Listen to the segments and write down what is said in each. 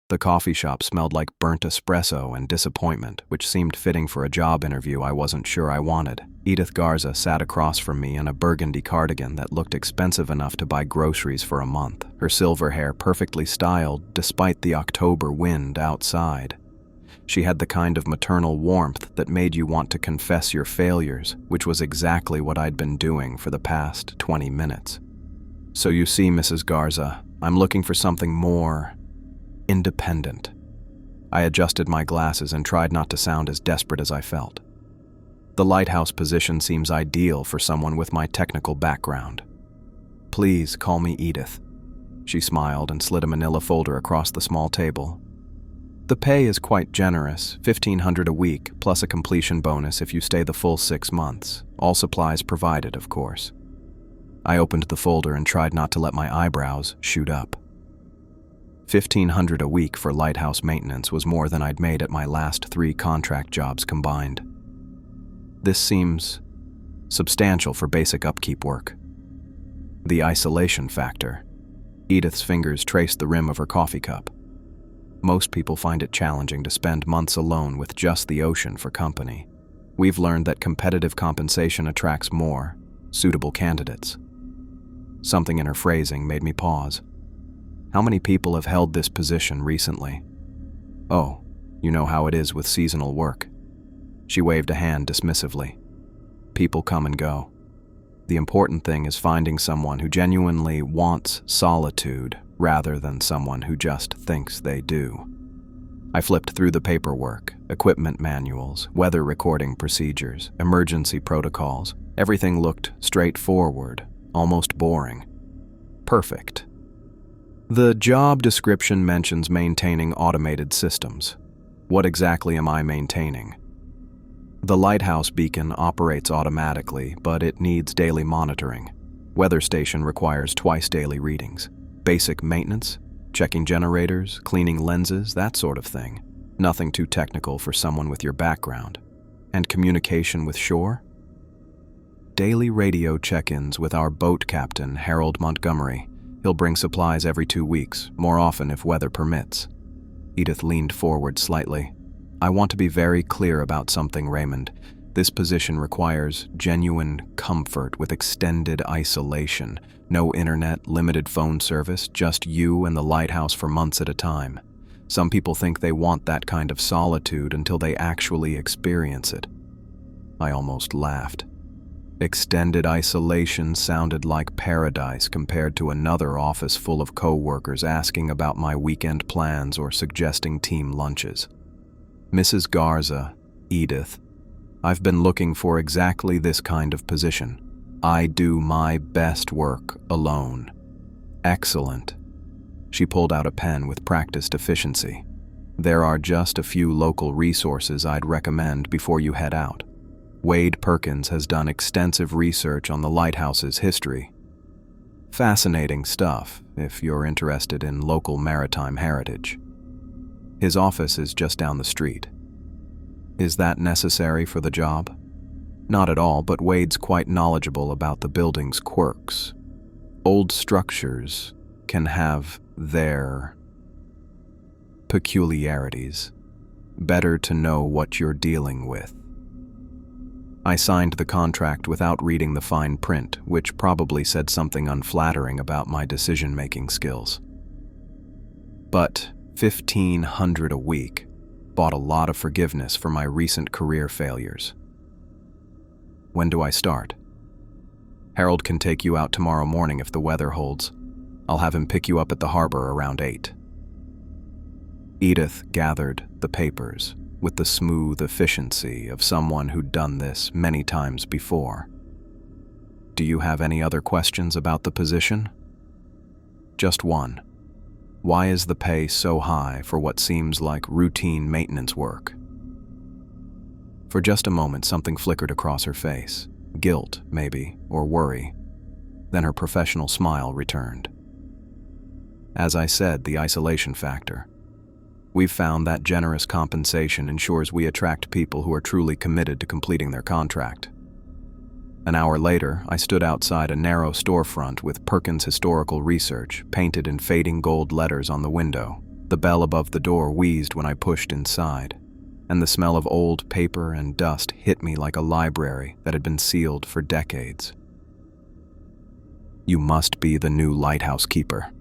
The coffee shop smelled like burnt espresso and disappointment, which seemed fitting for a job interview I wasn't sure I wanted. Edith Garza sat across from me in a burgundy cardigan that looked expensive enough to buy groceries for a month, her silver hair perfectly styled despite the October wind outside. She had the kind of maternal warmth that made you want to confess your failures, which was exactly what I'd been doing for the past 20 minutes. "So you see, Mrs. Garza, I'm looking for something more independent." I adjusted my glasses and tried not to sound as desperate as I felt. "The Lighthouse position seems ideal for someone with my technical background. Please call me Edith." She smiled and slid a manila folder across the small table. "The pay is quite generous, $1,500 a week, plus a completion bonus if you stay the full 6 months. All supplies provided, of course." I opened the folder and tried not to let my eyebrows shoot up. $1,500 a week for Lighthouse maintenance was more than I'd made at my last 3 contract jobs combined. This seems substantial for basic upkeep work. The isolation factor. Edith's fingers traced the rim of her coffee cup. Most people find it challenging to spend months alone with just the ocean for company. We've learned that competitive compensation attracts more suitable candidates. Something in her phrasing made me pause. How many people have held this position recently? "Oh, you know how it is with seasonal work." She waved a hand dismissively. "People come and go. The important thing is finding someone who genuinely wants solitude rather than someone who just thinks they do." I flipped through the paperwork, equipment manuals, weather recording procedures, emergency protocols. Everything looked straightforward, almost boring. Perfect. The job description mentions maintaining automated systems. What exactly am I maintaining? The Lighthouse beacon operates automatically, but it needs daily monitoring. Weather station requires twice daily readings. Basic maintenance, checking generators, cleaning lenses, that sort of thing. Nothing too technical for someone with your background. And communication with shore? Daily radio check-ins with our boat captain, Harold Montgomery. He'll bring supplies every 2 weeks, more often if weather permits. Edith leaned forward slightly. "I want to be very clear about something, Raymond. This position requires genuine comfort with extended isolation. No internet, limited phone service, just you and the Lighthouse for months at a time. Some people think they want that kind of solitude until they actually experience it." I almost laughed. Extended isolation sounded like paradise compared to another office full of co-workers asking about my weekend plans or suggesting team lunches. "Mrs. Garza, Edith, I've been looking for exactly this kind of position. I do my best work alone." "Excellent." She pulled out a pen with practiced efficiency. "There are just a few local resources I'd recommend before you head out. Wade Perkins has done extensive research on the Lighthouse's history. Fascinating stuff if you're interested in local maritime heritage. His office is just down the street." "Is that necessary for the job?" "Not at all, but Wade's quite knowledgeable about the building's quirks. Old structures can have their peculiarities. Better to know what you're dealing with." I signed the contract without reading the fine print, which probably said something unflattering about my decision-making skills. But $1,500 a week bought a lot of forgiveness for my recent career failures. "When do I start?" "Harold can take you out tomorrow morning if the weather holds. I'll have him pick you up at the harbor around 8. Edith gathered the papers with the smooth efficiency of someone who'd done this many times before. "Do you have any other questions about the position?" "Just one. Why is the pay so high for what seems like routine maintenance work?" For just a moment, something flickered across her face. Guilt, maybe, or worry. Then her professional smile returned. "As I said, the isolation factor. We've found that generous compensation ensures we attract people who are truly committed to completing their contract." An hour later, I stood outside a narrow storefront with Perkins Historical Research painted in fading gold letters on the window. The bell above the door wheezed when I pushed inside, and the smell of old paper and dust hit me like a library that had been sealed for decades. "You must be the new lighthouse keeper."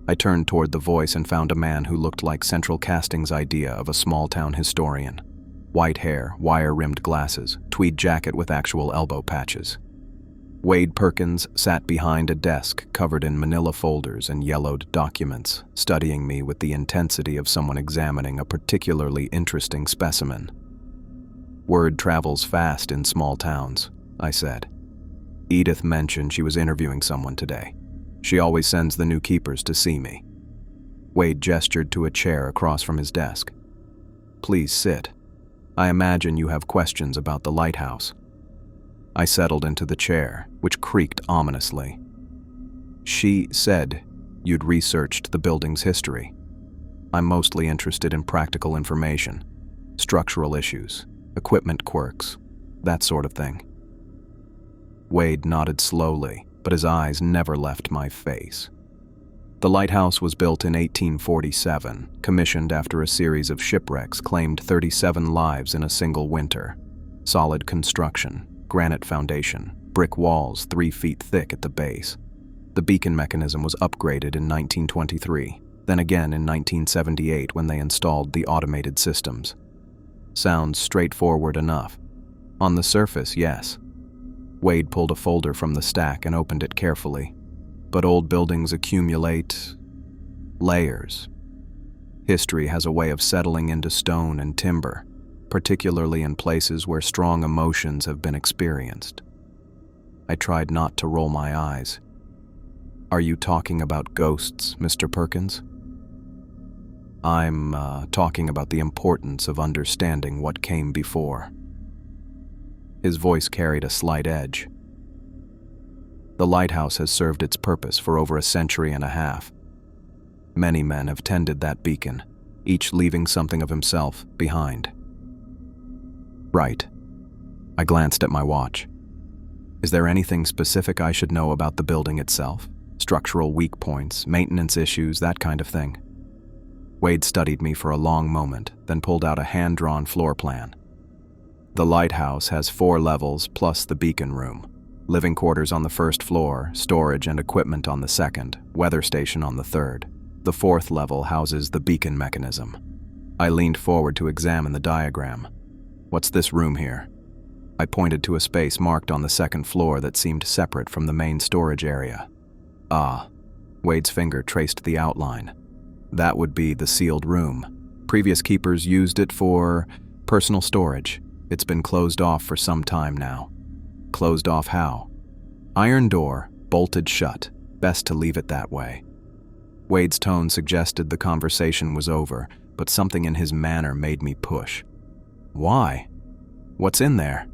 I turned toward the voice and found a man who looked like Central Casting's idea of a small-town historian. White hair, wire-rimmed glasses, tweed jacket with actual elbow patches. Wade Perkins sat behind a desk covered in manila folders and yellowed documents, studying me with the intensity of someone examining a particularly interesting specimen. "Word travels fast in small towns," I said. "Edith mentioned she was interviewing someone today. She always sends the new keepers to see me." Wade gestured to a chair across from his desk. "Please sit. I imagine you have questions about the lighthouse." I settled into the chair, which creaked ominously. "She said you'd researched the building's history. I'm mostly interested in practical information, structural issues, equipment quirks, that sort of thing." Wade nodded slowly, but his eyes never left my face. The lighthouse was built in 1847, commissioned after a series of shipwrecks claimed 37 lives in a single winter. Solid construction, granite foundation, brick walls 3 feet thick at the base. The beacon mechanism was upgraded in 1923, then again in 1978 when they installed the automated systems. Sounds straightforward enough. On the surface, yes. Wade pulled a folder from the stack and opened it carefully. But old buildings accumulate layers. History has a way of settling into stone and timber, particularly in places where strong emotions have been experienced. I tried not to roll my eyes. "Are you talking about ghosts, Mr. Perkins?" I'm talking about the importance of understanding what came before." His voice carried a slight edge. "The lighthouse has served its purpose for over a century and a half. Many men have tended that beacon, each leaving something of himself behind." "Right." I glanced at my watch. "Is there anything specific I should know about the building itself? Structural weak points, maintenance issues, that kind of thing?" Wade studied me for a long moment, then pulled out a hand-drawn floor plan. "The lighthouse has 4 levels plus the beacon room. Living quarters on the first floor, storage and equipment on the second, weather station on the third. The 4th level houses the beacon mechanism." I leaned forward to examine the diagram. "What's this room here?" I pointed to a space marked on the 2nd floor that seemed separate from the main storage area. "Ah." Wade's finger traced the outline. "That would be the sealed room. Previous keepers used it for personal storage. It's been closed off for some time now." "Closed off how?" "Iron door, bolted shut. Best to leave it that way." Wade's tone suggested the conversation was over, but something in his manner made me push. "Why? What's in there?"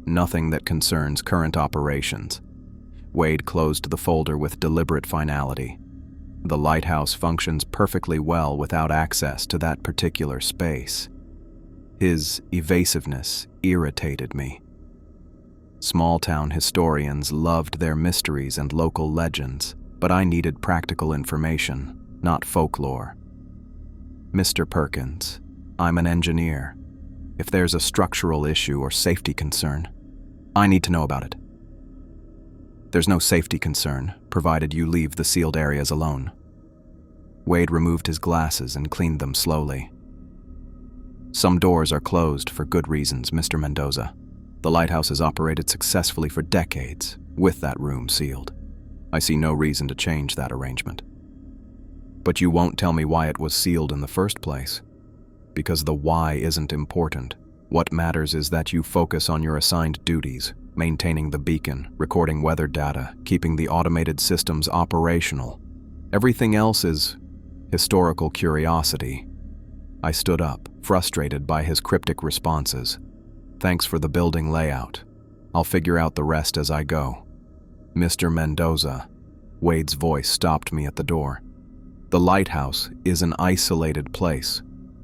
"Nothing that concerns current operations." Wade closed the folder with deliberate finality. "The lighthouse functions perfectly well without access to that particular space." His evasiveness irritated me. Small-town historians loved their mysteries and local legends, but I needed practical information, not folklore. "Mr. Perkins, I'm an engineer. If there's a structural issue or safety concern, I need to know about it." "There's no safety concern, provided you leave the sealed areas alone." Wade removed his glasses and cleaned them slowly. "Some doors are closed for good reasons, Mr. Mendoza. The lighthouse has operated successfully for decades, with that room sealed. I see no reason to change that arrangement." "But you won't tell me why it was sealed in the first place." "Because the why isn't important. What matters is that you focus on your assigned duties, maintaining the beacon, recording weather data, keeping the automated systems operational. Everything else is historical curiosity." I stood up, frustrated by his cryptic responses. "Thanks for the building layout. I'll figure out the rest as I go." "Mr. Mendoza," Wade's voice stopped me at the door. "The lighthouse is an isolated place.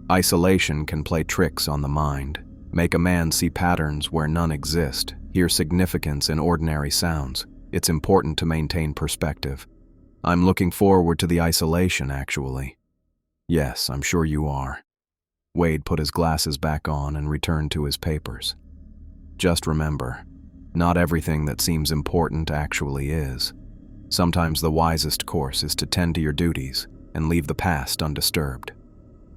Isolation can play tricks on the mind, make a man see patterns where none exist, hear significance in ordinary sounds. It's important to maintain perspective. I'm looking forward to the isolation, actually." Yes, I'm sure you are. Wade put his glasses back on and returned to his papers. Just remember, not everything that seems important actually is. Sometimes the wisest course is to tend to your duties and leave the past undisturbed.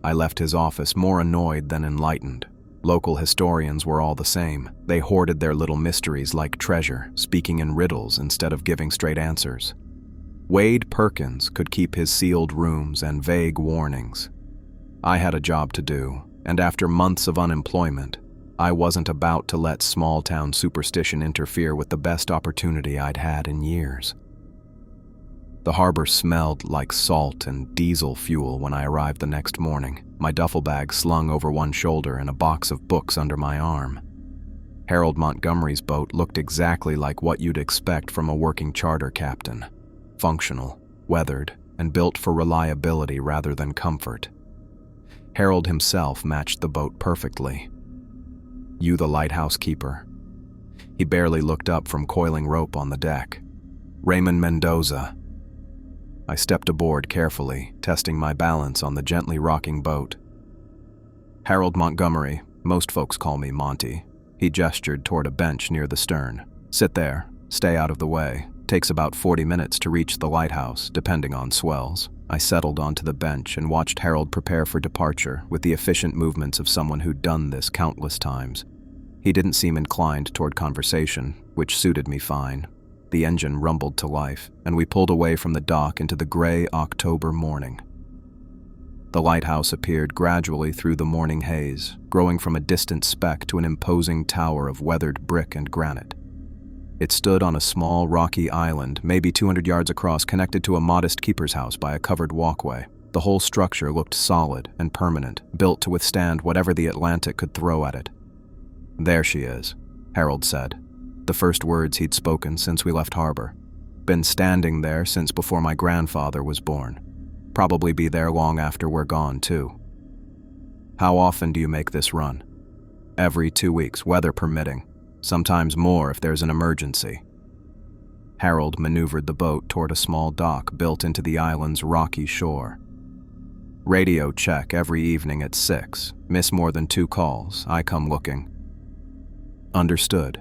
I left his office more annoyed than enlightened. Local historians were all the same. They hoarded their little mysteries like treasure, speaking in riddles instead of giving straight answers. Wade Perkins could keep his sealed rooms and vague warnings. I had a job to do, and after months of unemployment, I wasn't about to let small-town superstition interfere with the best opportunity I'd had in years. The harbor smelled like salt and diesel fuel when I arrived the next morning, my duffel bag slung over one shoulder and a box of books under my arm. Harold Montgomery's boat looked exactly like what you'd expect from a working charter captain. Functional, weathered, and built for reliability rather than comfort. Harold himself matched the boat perfectly. "You the lighthouse keeper?" He barely looked up from coiling rope on the deck. "Raymond Mendoza." I stepped aboard carefully, testing my balance on the gently rocking boat. "Harold Montgomery, most folks call me Monty." He gestured toward a bench near the stern. "Sit there, stay out of the way. Takes about 40 minutes to reach the lighthouse, depending on swells." I settled onto the bench and watched Harold prepare for departure with the efficient movements of someone who'd done this countless times. He didn't seem inclined toward conversation, which suited me fine. The engine rumbled to life, and we pulled away from the dock into the gray October morning. The lighthouse appeared gradually through the morning haze, growing from a distant speck to an imposing tower of weathered brick and granite. It stood on a small, rocky island, maybe 200 yards across, connected to a modest keeper's house by a covered walkway. The whole structure looked solid and permanent, built to withstand whatever the Atlantic could throw at it. "There she is," Harold said, the first words he'd spoken since we left harbor. "Been standing there since before my grandfather was born. Probably be there long after we're gone, too." "How often do you make this run?" "Every 2 weeks, weather permitting. Sometimes more if there's an emergency." Harold maneuvered the boat toward a small dock built into the island's rocky shore. "Radio check every evening at 6. Miss more than 2 calls, I come looking." "Understood."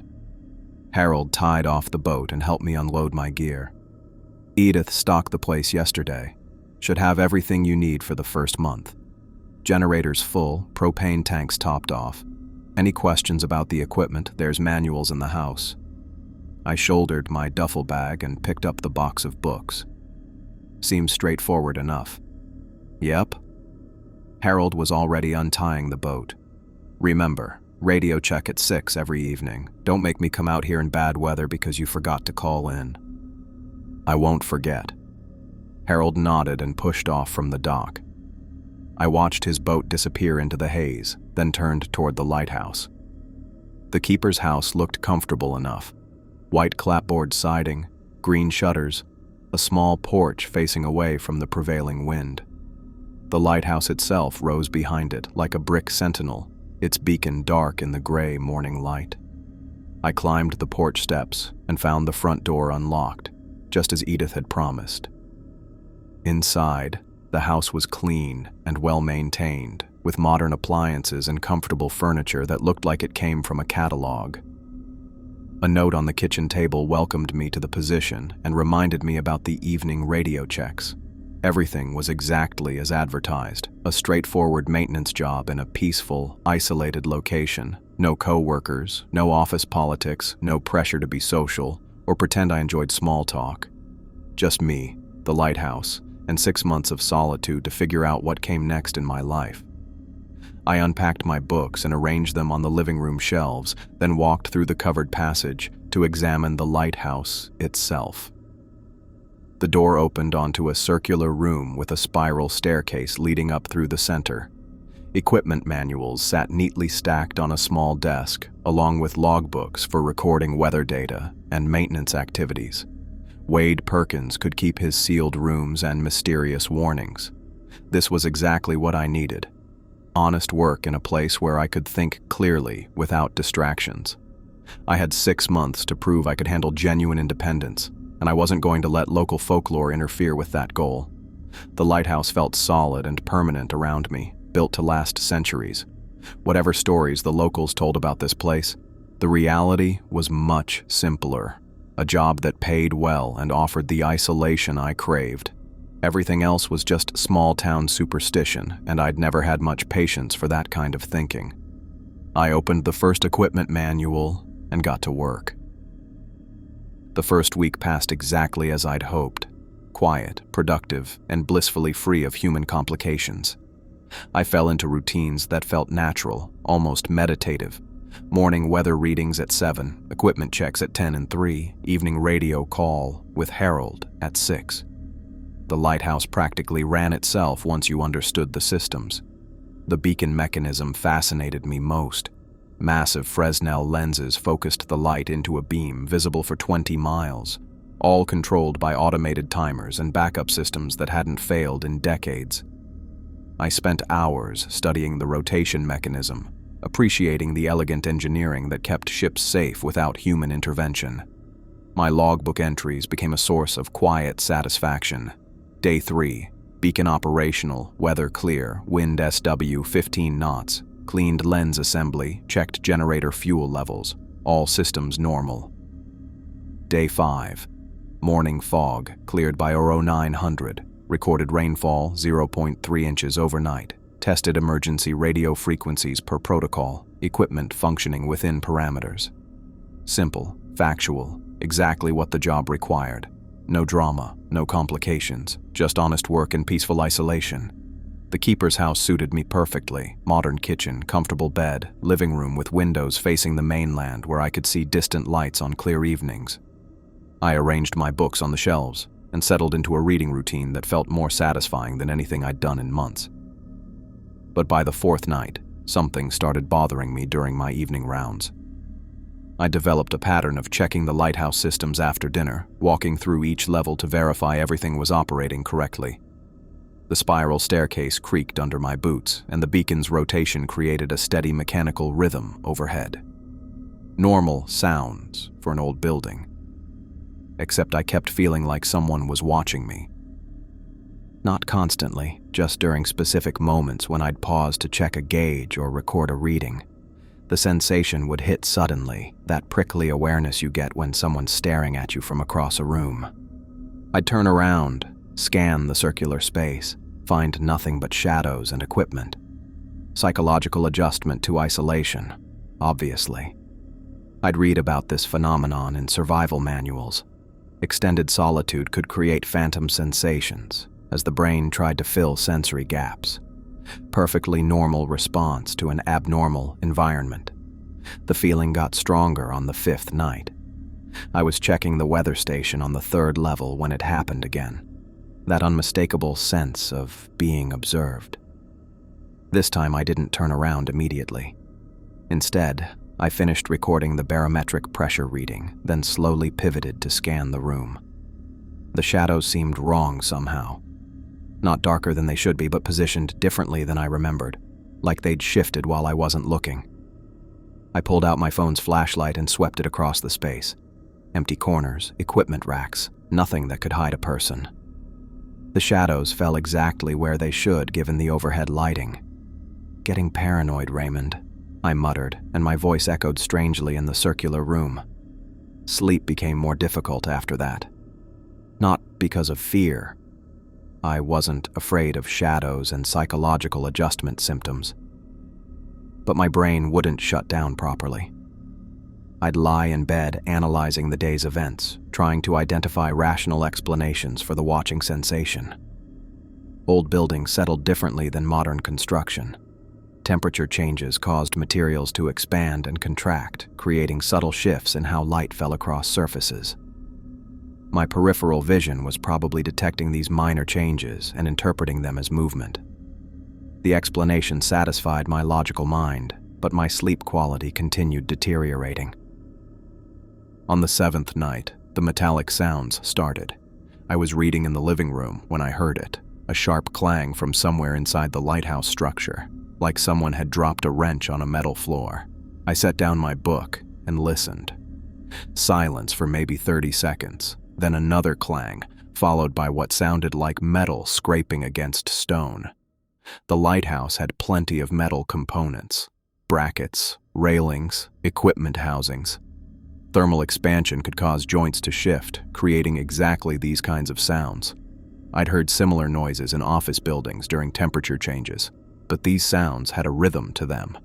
Harold tied off the boat and helped me unload my gear. "Edith stocked the place yesterday. Should have everything you need for the first month. Generators full, propane tanks topped off. Any questions about the equipment, there's manuals in the house." I shouldered my duffel bag and picked up the box of books. Seems straightforward enough. "Yep." Harold was already untying the boat. "Remember, radio check at 6 every evening. Don't make me come out here in bad weather because you forgot to call in." "I won't forget." Harold nodded and pushed off from the dock. I watched his boat disappear into the haze, then turned toward the lighthouse. The keeper's house looked comfortable enough. White clapboard siding, green shutters, a small porch facing away from the prevailing wind. The lighthouse itself rose behind it like a brick sentinel, its beacon dark in the gray morning light. I climbed the porch steps and found the front door unlocked, just as Edith had promised. Inside, the house was clean and well-maintained, with modern appliances and comfortable furniture that looked like it came from a catalog. A note on the kitchen table welcomed me to the position and reminded me about the evening radio checks. Everything was exactly as advertised, a straightforward maintenance job in a peaceful, isolated location. No co-workers, no office politics, no pressure to be social or pretend I enjoyed small talk. Just me, the lighthouse, and 6 months of solitude to figure out what came next in my life. I unpacked my books and arranged them on the living room shelves, then walked through the covered passage to examine the lighthouse itself. The door opened onto a circular room with a spiral staircase leading up through the center. Equipment manuals sat neatly stacked on a small desk, along with logbooks for recording weather data and maintenance activities. Wade Perkins could keep his sealed rooms and mysterious warnings. This was exactly what I needed. Honest work in a place where I could think clearly without distractions. I had 6 months to prove I could handle genuine independence, and I wasn't going to let local folklore interfere with that goal. The lighthouse felt solid and permanent around me, built to last centuries. Whatever stories the locals told about this place, the reality was much simpler. A job that paid well and offered the isolation I craved. Everything else was just small-town superstition, and I'd never had much patience for that kind of thinking. I opened the first equipment manual and got to work. The first week passed exactly as I'd hoped. Quiet, productive, and blissfully free of human complications. I fell into routines that felt natural, almost meditative. Morning weather readings at 7, equipment checks at 10 and 3, evening radio call with Harold at 6. The lighthouse practically ran itself once you understood the systems. The beacon mechanism fascinated me most. Massive Fresnel lenses focused the light into a beam visible for 20 miles, all controlled by automated timers and backup systems that hadn't failed in decades. I spent hours studying the rotation mechanism, appreciating the elegant engineering that kept ships safe without human intervention. My logbook entries became a source of quiet satisfaction. Day 3, beacon operational, weather clear, wind SW 15 knots, cleaned lens assembly, checked generator fuel levels, all systems normal. Day 5, morning fog, cleared by Oro 900, recorded rainfall 0.3 inches overnight, tested emergency radio frequencies per protocol, equipment functioning within parameters. Simple, factual, exactly what the job required. No drama, no complications, just honest work and peaceful isolation. The keeper's house suited me perfectly. Modern kitchen, comfortable bed, living room with windows facing the mainland where I could see distant lights on clear evenings. I arranged my books on the shelves and settled into a reading routine that felt more satisfying than anything I'd done in months. But by the 4th night, something started bothering me during my evening rounds. I developed a pattern of checking the lighthouse systems after dinner, walking through each level to verify everything was operating correctly. The spiral staircase creaked under my boots, and the beacon's rotation created a steady mechanical rhythm overhead. Normal sounds for an old building. Except I kept feeling like someone was watching me. Not constantly, just during specific moments when I'd pause to check a gauge or record a reading. The sensation would hit suddenly, that prickly awareness you get when someone's staring at you from across a room. I'd turn around, scan the circular space, find nothing but shadows and equipment. Psychological adjustment to isolation, obviously. I'd read about this phenomenon in survival manuals. Extended solitude could create phantom sensations, as the brain tried to fill sensory gaps. Perfectly normal response to an abnormal environment. The feeling got stronger on the 5th night. I was checking the weather station on the 3rd level when it happened again. That unmistakable sense of being observed. This time I didn't turn around immediately. Instead, I finished recording the barometric pressure reading, then slowly pivoted to scan the room. The shadows seemed wrong somehow. Not darker than they should be, but positioned differently than I remembered, like they'd shifted while I wasn't looking. I pulled out my phone's flashlight and swept it across the space. Empty corners, equipment racks, nothing that could hide a person. The shadows fell exactly where they should given the overhead lighting. "Getting paranoid, Raymond," I muttered, and my voice echoed strangely in the circular room. Sleep became more difficult after that. Not because of fear. I wasn't afraid of shadows and psychological adjustment symptoms. But my brain wouldn't shut down properly. I'd lie in bed analyzing the day's events, trying to identify rational explanations for the watching sensation. Old buildings settled differently than modern construction. Temperature changes caused materials to expand and contract, creating subtle shifts in how light fell across surfaces. My peripheral vision was probably detecting these minor changes and interpreting them as movement. The explanation satisfied my logical mind, but my sleep quality continued deteriorating. On the 7th night, the metallic sounds started. I was reading in the living room when I heard it, a sharp clang from somewhere inside the lighthouse structure, like someone had dropped a wrench on a metal floor. I set down my book and listened. Silence for maybe 30 seconds. Then another clang, followed by what sounded like metal scraping against stone. The lighthouse had plenty of metal components: brackets, railings, equipment housings. Thermal expansion could cause joints to shift, creating exactly these kinds of sounds. I'd heard similar noises in office buildings during temperature changes, but these sounds had a rhythm to them.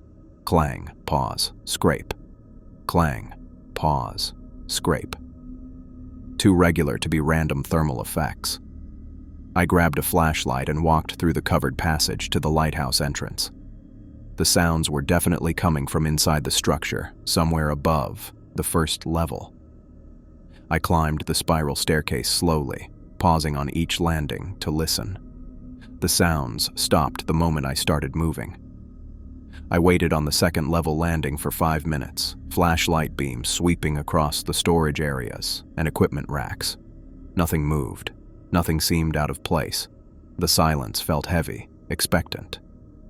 Clang, pause, scrape. Clang, pause, scrape. Too regular to be random thermal effects. I grabbed a flashlight and walked through the covered passage to the lighthouse entrance. The sounds were definitely coming from inside the structure, somewhere above the first level. I climbed the spiral staircase slowly, pausing on each landing to listen. The sounds stopped the moment I started moving. I waited on the second level landing for 5 minutes, flashlight beams sweeping across the storage areas and equipment racks. Nothing moved. Nothing seemed out of place. The silence felt heavy, expectant.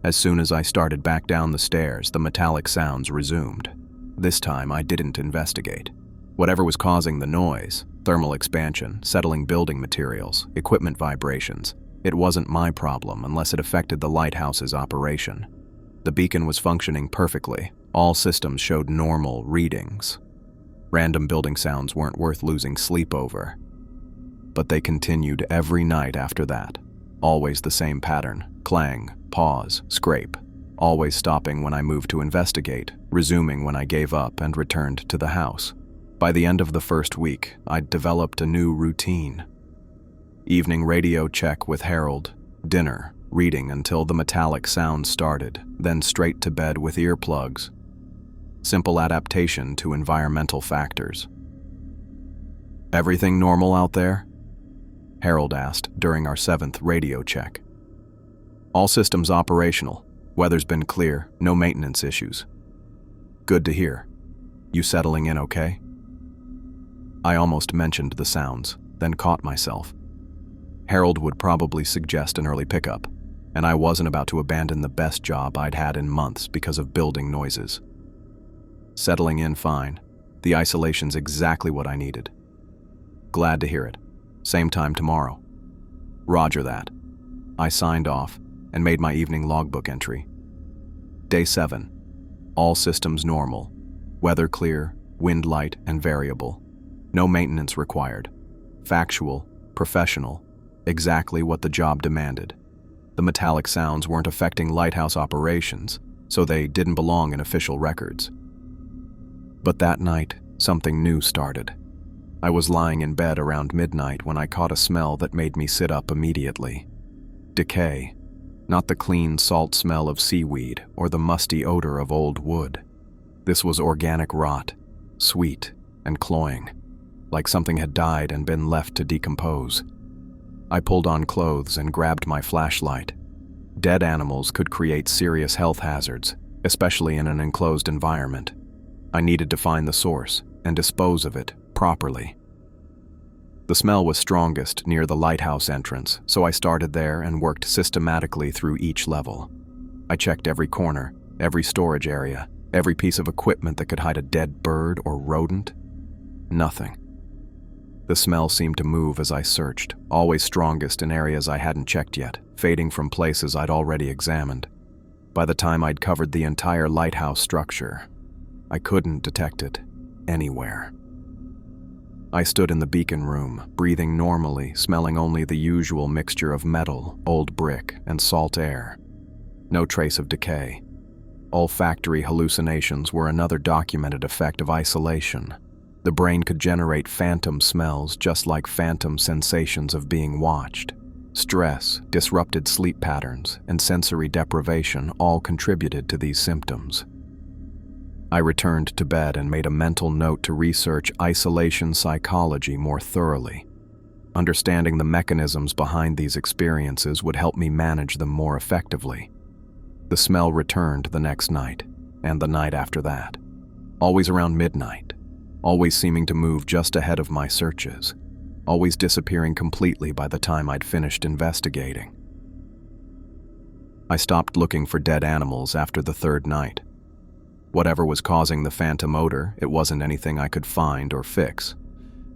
As soon as I started back down the stairs, the metallic sounds resumed. This time I didn't investigate. Whatever was causing the noise, thermal expansion, settling building materials, equipment vibrations, it wasn't my problem unless it affected the lighthouse's operation. The beacon was functioning perfectly. All systems showed normal readings. Random building sounds weren't worth losing sleep over. But they continued every night after that. Always the same pattern: clang, pause, scrape. Always stopping when I moved to investigate, resuming when I gave up and returned to the house. By the end of the first week, I'd developed a new routine. Evening radio check with Harold, dinner, reading until the metallic sound started, then straight to bed with earplugs. Simple adaptation to environmental factors. "Everything normal out there?" Harold asked during our 7th radio check. "All systems operational. Weather's been clear, no maintenance issues." "Good to hear. You settling in okay?" I almost mentioned the sounds, then caught myself. Harold would probably suggest an early pickup, and I wasn't about to abandon the best job I'd had in months because of building noises. "Settling in fine. The isolation's exactly what I needed." "Glad to hear it. Same time tomorrow." "Roger that." I signed off and made my evening logbook entry. Day 7. All systems normal. Weather clear, wind light and variable. No maintenance required. Factual, professional, exactly what the job demanded. The metallic sounds weren't affecting lighthouse operations, so they didn't belong in official records. But that night, something new started. I was lying in bed around midnight when I caught a smell that made me sit up immediately. Decay. Not the clean salt smell of seaweed or the musty odor of old wood. This was organic rot, sweet and cloying, like something had died and been left to decompose. I pulled on clothes and grabbed my flashlight. Dead animals could create serious health hazards, especially in an enclosed environment. I needed to find the source and dispose of it properly. The smell was strongest near the lighthouse entrance, so I started there and worked systematically through each level. I checked every corner, every storage area, every piece of equipment that could hide a dead bird or rodent. Nothing. The smell seemed to move as I searched, always strongest in areas I hadn't checked yet, fading from places I'd already examined. By the time I'd covered the entire lighthouse structure, I couldn't detect it anywhere. I stood in the beacon room, breathing normally, smelling only the usual mixture of metal, old brick, and salt air. No trace of decay. Olfactory hallucinations were another documented effect of isolation. The brain could generate phantom smells just like phantom sensations of being watched. Stress, disrupted sleep patterns, and sensory deprivation all contributed to these symptoms. I returned to bed and made a mental note to research isolation psychology more thoroughly. Understanding the mechanisms behind these experiences would help me manage them more effectively. The smell returned the next night, and the night after that. Always around midnight. Always seeming to move just ahead of my searches. Always disappearing completely by the time I'd finished investigating. I stopped looking for dead animals after the 3rd night. Whatever was causing the phantom odor, it wasn't anything I could find or fix.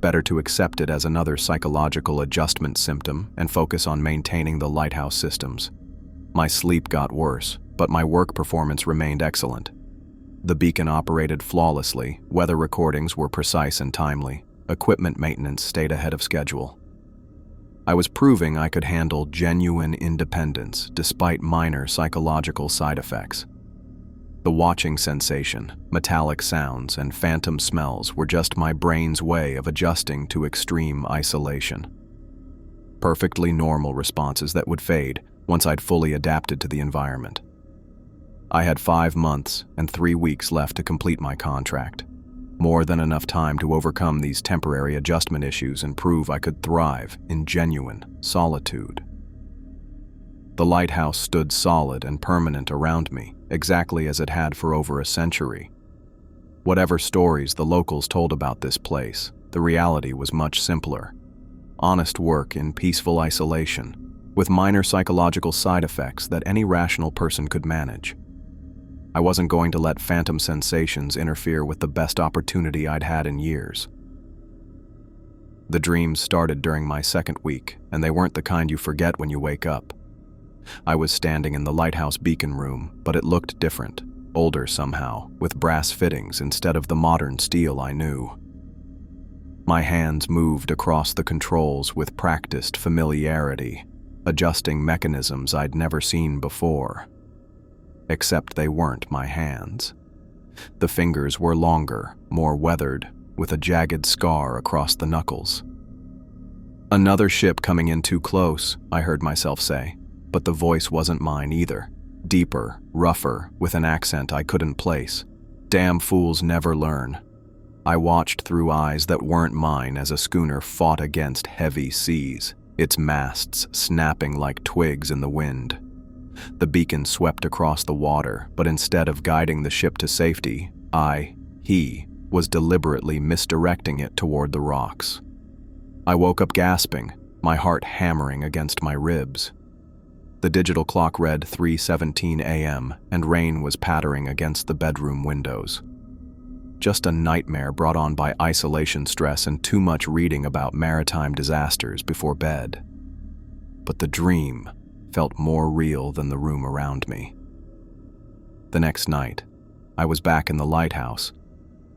Better to accept it as another psychological adjustment symptom and focus on maintaining the lighthouse systems. My sleep got worse, but my work performance remained excellent. The beacon operated flawlessly, weather recordings were precise and timely, equipment maintenance stayed ahead of schedule. I was proving I could handle genuine independence despite minor psychological side effects. The watching sensation, metallic sounds, and phantom smells were just my brain's way of adjusting to extreme isolation. Perfectly normal responses that would fade once I'd fully adapted to the environment. I had 5 months and 3 weeks left to complete my contract. More than enough time to overcome these temporary adjustment issues and prove I could thrive in genuine solitude. The lighthouse stood solid and permanent around me, exactly as it had for over a century. Whatever stories the locals told about this place, the reality was much simpler. Honest work in peaceful isolation, with minor psychological side effects that any rational person could manage. I wasn't going to let phantom sensations interfere with the best opportunity I'd had in years. The dreams started during my second week, and they weren't the kind you forget when you wake up. I was standing in the lighthouse beacon room, but it looked different, older somehow, with brass fittings instead of the modern steel I knew. My hands moved across the controls with practiced familiarity, adjusting mechanisms I'd never seen before. Except they weren't my hands. The fingers were longer, more weathered, with a jagged scar across the knuckles. "Another ship coming in too close," I heard myself say, but the voice wasn't mine either. Deeper, rougher, with an accent I couldn't place. Damn fools never learn. I watched through eyes that weren't mine as a schooner fought against heavy seas, its masts snapping like twigs in the wind. The beacon swept across the water, but instead of guiding the ship to safety, he, was deliberately misdirecting it toward the rocks. I woke up gasping, my heart hammering against my ribs. The digital clock read 3:17 a.m., and rain was pattering against the bedroom windows. Just a nightmare brought on by isolation stress and too much reading about maritime disasters before bed. But the dream felt more real than the room around me. The next night, I was back in the lighthouse,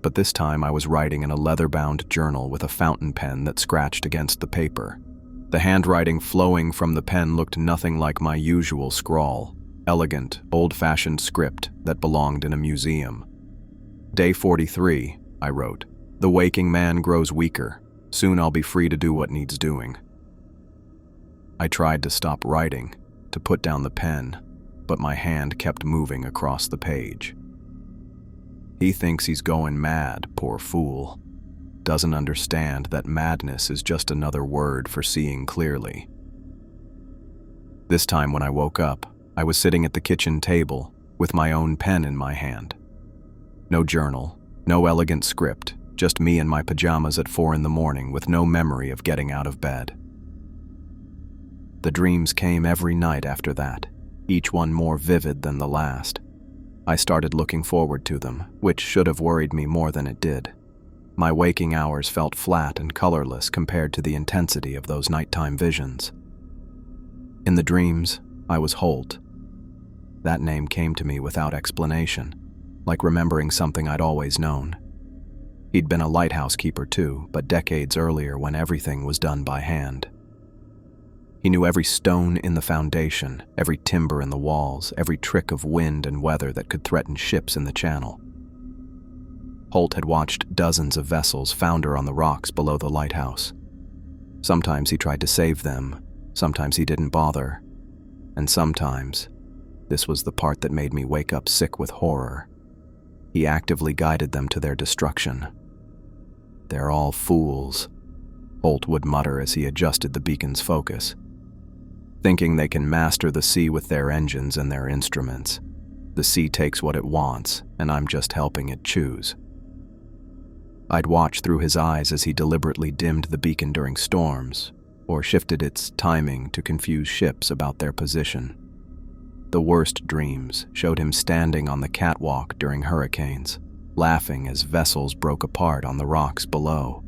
but this time I was writing in a leather-bound journal with a fountain pen that scratched against the paper. The handwriting flowing from the pen looked nothing like my usual scrawl, elegant, old-fashioned script that belonged in a museum. Day 43, I wrote. The waking man grows weaker. Soon I'll be free to do what needs doing. I tried to stop writing, to put down the pen, but my hand kept moving across the page. He thinks he's going mad, poor fool. Doesn't understand that madness is just another word for seeing clearly. This time when I woke up, I was sitting at the kitchen table with my own pen in my hand. No journal, no elegant script, just me in my pajamas at 4 a.m. with no memory of getting out of bed. The dreams came every night after that, each one more vivid than the last. I started looking forward to them, which should have worried me more than it did. My waking hours felt flat and colorless compared to the intensity of those nighttime visions. In the dreams, I was Holt. That name came to me without explanation, like remembering something I'd always known. He'd been a lighthouse keeper too, but decades earlier when everything was done by hand. He knew every stone in the foundation, every timber in the walls, every trick of wind and weather that could threaten ships in the channel. Holt had watched dozens of vessels founder on the rocks below the lighthouse. Sometimes he tried to save them, sometimes he didn't bother, and sometimes, this was the part that made me wake up sick with horror, he actively guided them to their destruction. "They're all fools," Holt would mutter as he adjusted the beacon's focus. "Thinking they can master the sea with their engines and their instruments. The sea takes what it wants, and I'm just helping it choose." I'd watch through his eyes as he deliberately dimmed the beacon during storms, or shifted its timing to confuse ships about their position. The worst dreams showed him standing on the catwalk during hurricanes, laughing as vessels broke apart on the rocks below.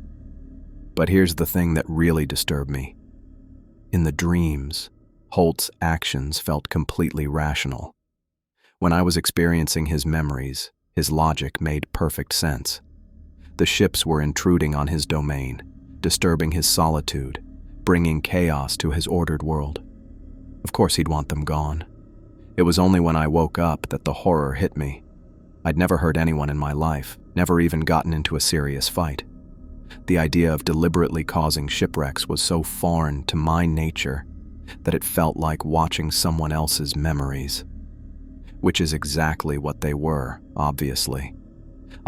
But here's the thing that really disturbed me. In the dreams, Holt's actions felt completely rational. When I was experiencing his memories, his logic made perfect sense. The ships were intruding on his domain, disturbing his solitude, bringing chaos to his ordered world. Of course he'd want them gone. It was only when I woke up that the horror hit me. I'd never hurt anyone in my life, never even gotten into a serious fight. The idea of deliberately causing shipwrecks was so foreign to my nature that it felt like watching someone else's memories. Which is exactly what they were, obviously.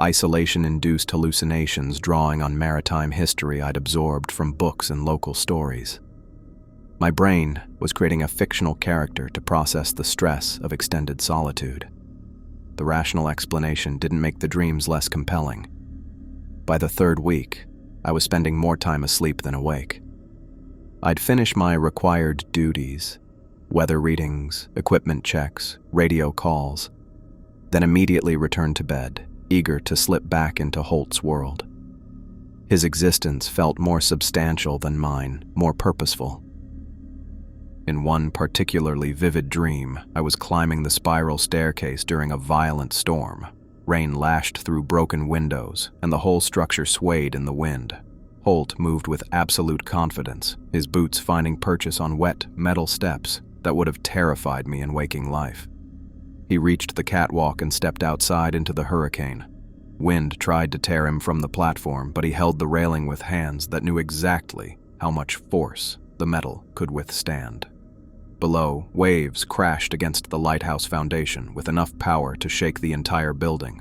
Isolation-induced hallucinations drawing on maritime history I'd absorbed from books and local stories. My brain was creating a fictional character to process the stress of extended solitude. The rational explanation didn't make the dreams less compelling. By the third week, I was spending more time asleep than awake. I'd finish my required duties, weather readings, equipment checks, radio calls, then immediately return to bed, eager to slip back into Holt's world. His existence felt more substantial than mine, more purposeful. In one particularly vivid dream, I was climbing the spiral staircase during a violent storm. Rain lashed through broken windows, and the whole structure swayed in the wind. Holt moved with absolute confidence, his boots finding purchase on wet, metal steps that would have terrified me in waking life. He reached the catwalk and stepped outside into the hurricane. Wind tried to tear him from the platform, but he held the railing with hands that knew exactly how much force the metal could withstand. Below, waves crashed against the lighthouse foundation with enough power to shake the entire building.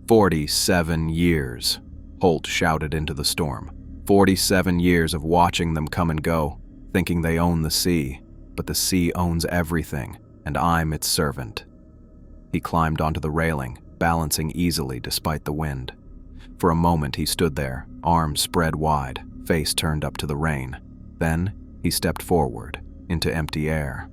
47 years, Holt shouted into the storm. 47 years of watching them come and go, thinking they own the sea, but the sea owns everything, and I'm its servant. He climbed onto the railing, balancing easily despite the wind. For a moment he stood there, arms spread wide, face turned up to the rain. Then he stepped forward, into empty air.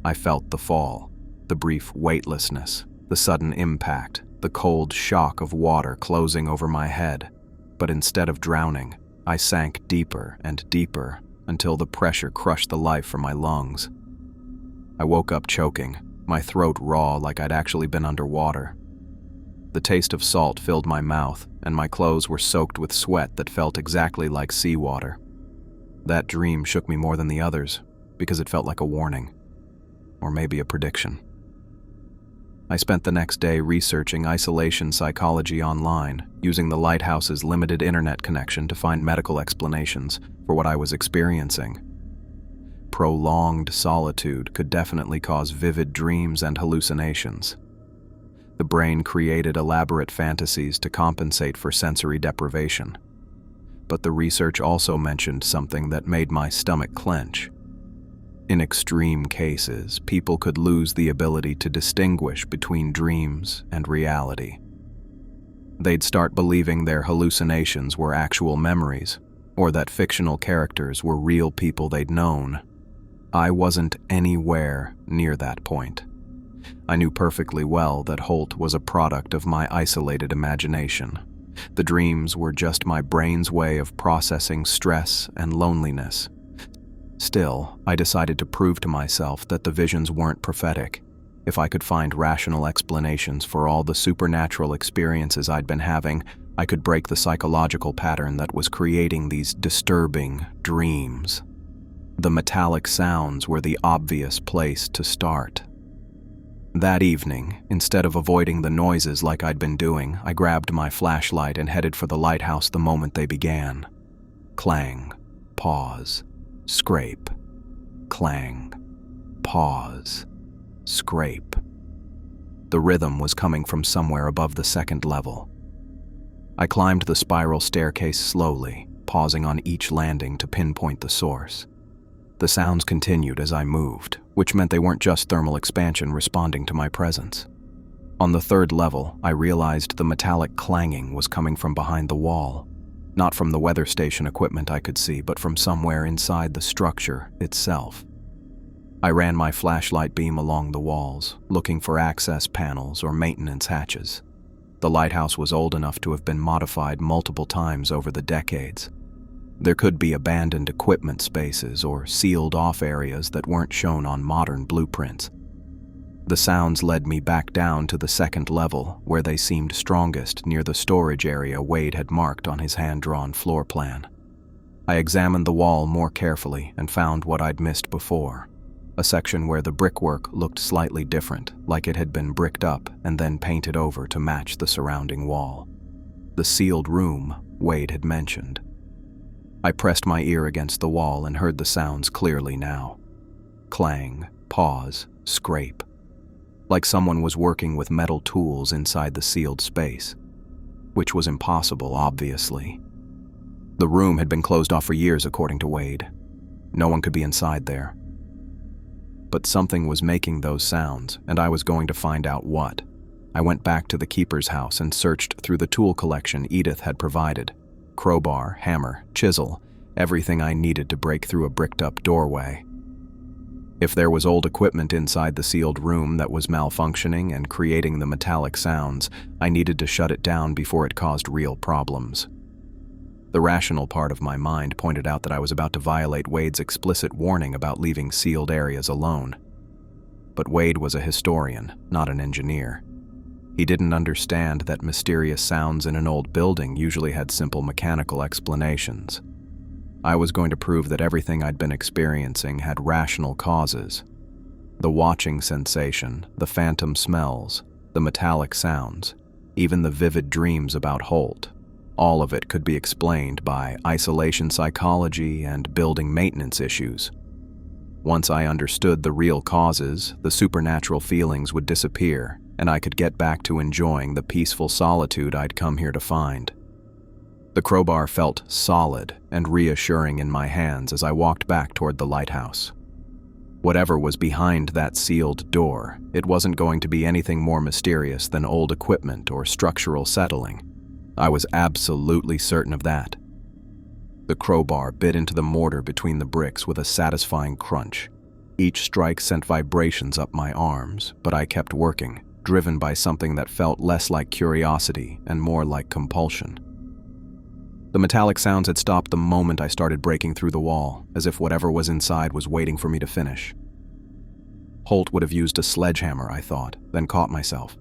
I felt the fall, the brief weightlessness, the sudden impact, the cold shock of water closing over my head. But instead of drowning, I sank deeper and deeper until the pressure crushed the life from my lungs. I woke up choking, my throat raw like I'd actually been underwater. The taste of salt filled my mouth, and my clothes were soaked with sweat that felt exactly like seawater. That dream shook me more than the others, because it felt like a warning, or maybe a prediction. I spent the next day researching isolation psychology online, using the Lighthouse's limited internet connection to find medical explanations for what I was experiencing. Prolonged solitude could definitely cause vivid dreams and hallucinations. The brain created elaborate fantasies to compensate for sensory deprivation. But the research also mentioned something that made my stomach clench. In extreme cases, people could lose the ability to distinguish between dreams and reality. They'd start believing their hallucinations were actual memories, or that fictional characters were real people they'd known. I wasn't anywhere near that point. I knew perfectly well that Holt was a product of my isolated imagination. The dreams were just my brain's way of processing stress and loneliness. Still, I decided to prove to myself that the visions weren't prophetic. If I could find rational explanations for all the supernatural experiences I'd been having, I could break the psychological pattern that was creating these disturbing dreams. The metallic sounds were the obvious place to start. That evening, instead of avoiding the noises like I'd been doing, I grabbed my flashlight and headed for the lighthouse the moment they began. Clang, pause, scrape, clang, pause, scrape. The rhythm was coming from somewhere above the second level. I climbed the spiral staircase slowly, pausing on each landing to pinpoint the source. The sounds continued as I moved, which meant they weren't just thermal expansion responding to my presence. On the third level, I realized the metallic clanging was coming from behind the wall. Not from the weather station equipment I could see, but from somewhere inside the structure itself. I ran my flashlight beam along the walls, looking for access panels or maintenance hatches. The lighthouse was old enough to have been modified multiple times over the decades. There could be abandoned equipment spaces or sealed-off areas that weren't shown on modern blueprints. The sounds led me back down to the second level, where they seemed strongest near the storage area Wade had marked on his hand-drawn floor plan. I examined the wall more carefully and found what I'd missed before, a section where the brickwork looked slightly different, like it had been bricked up and then painted over to match the surrounding wall. The sealed room Wade had mentioned. I pressed my ear against the wall and heard the sounds clearly now. Clang, pause, scrape. Like someone was working with metal tools inside the sealed space, which was impossible, obviously. The room had been closed off for years, according to Wade. No one could be inside there. But something was making those sounds, and I was going to find out what. I went back to the keeper's house and searched through the tool collection Edith had provided. Crowbar, hammer, chisel, everything I needed to break through a bricked-up doorway. If there was old equipment inside the sealed room that was malfunctioning and creating the metallic sounds, I needed to shut it down before it caused real problems. The rational part of my mind pointed out that I was about to violate Wade's explicit warning about leaving sealed areas alone. But Wade was a historian, not an engineer. He didn't understand that mysterious sounds in an old building usually had simple mechanical explanations. I was going to prove that everything I'd been experiencing had rational causes. The watching sensation, the phantom smells, the metallic sounds, even the vivid dreams about Holt. All of it could be explained by isolation psychology and building maintenance issues. Once I understood the real causes, the supernatural feelings would disappear, and I could get back to enjoying the peaceful solitude I'd come here to find. The crowbar felt solid and reassuring in my hands as I walked back toward the lighthouse. Whatever was behind that sealed door, it wasn't going to be anything more mysterious than old equipment or structural settling. I was absolutely certain of that. The crowbar bit into the mortar between the bricks with a satisfying crunch. Each strike sent vibrations up my arms, but I kept working, driven by something that felt less like curiosity and more like compulsion. The metallic sounds had stopped the moment I started breaking through the wall, as if whatever was inside was waiting for me to finish. Holt would have used a sledgehammer, I thought, then caught myself.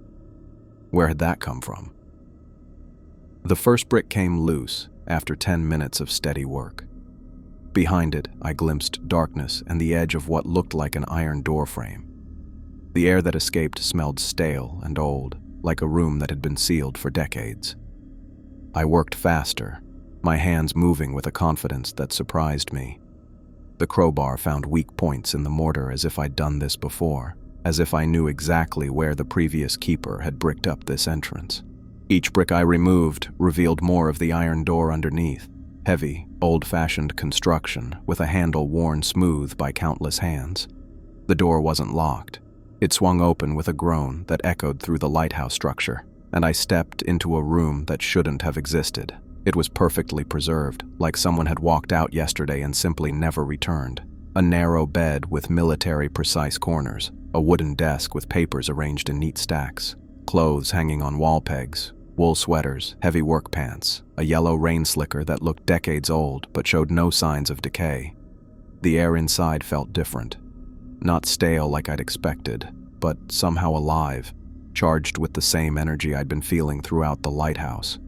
Where had that come from? The first brick came loose after 10 minutes of steady work. Behind it, I glimpsed darkness and the edge of what looked like an iron door frame. The air that escaped smelled stale and old, like a room that had been sealed for decades. I worked faster, my hands moving with a confidence that surprised me. The crowbar found weak points in the mortar as if I'd done this before, as if I knew exactly where the previous keeper had bricked up this entrance. Each brick I removed revealed more of the iron door underneath, heavy, old-fashioned construction with a handle worn smooth by countless hands. The door wasn't locked. It swung open with a groan that echoed through the lighthouse structure, and I stepped into a room that shouldn't have existed. It was perfectly preserved, like someone had walked out yesterday and simply never returned. A narrow bed with military-precise corners, a wooden desk with papers arranged in neat stacks, clothes hanging on wall pegs, wool sweaters, heavy work pants, a yellow rain slicker that looked decades old but showed no signs of decay. The air inside felt different. Not stale like I'd expected, but somehow alive, charged with the same energy I'd been feeling throughout the lighthouse.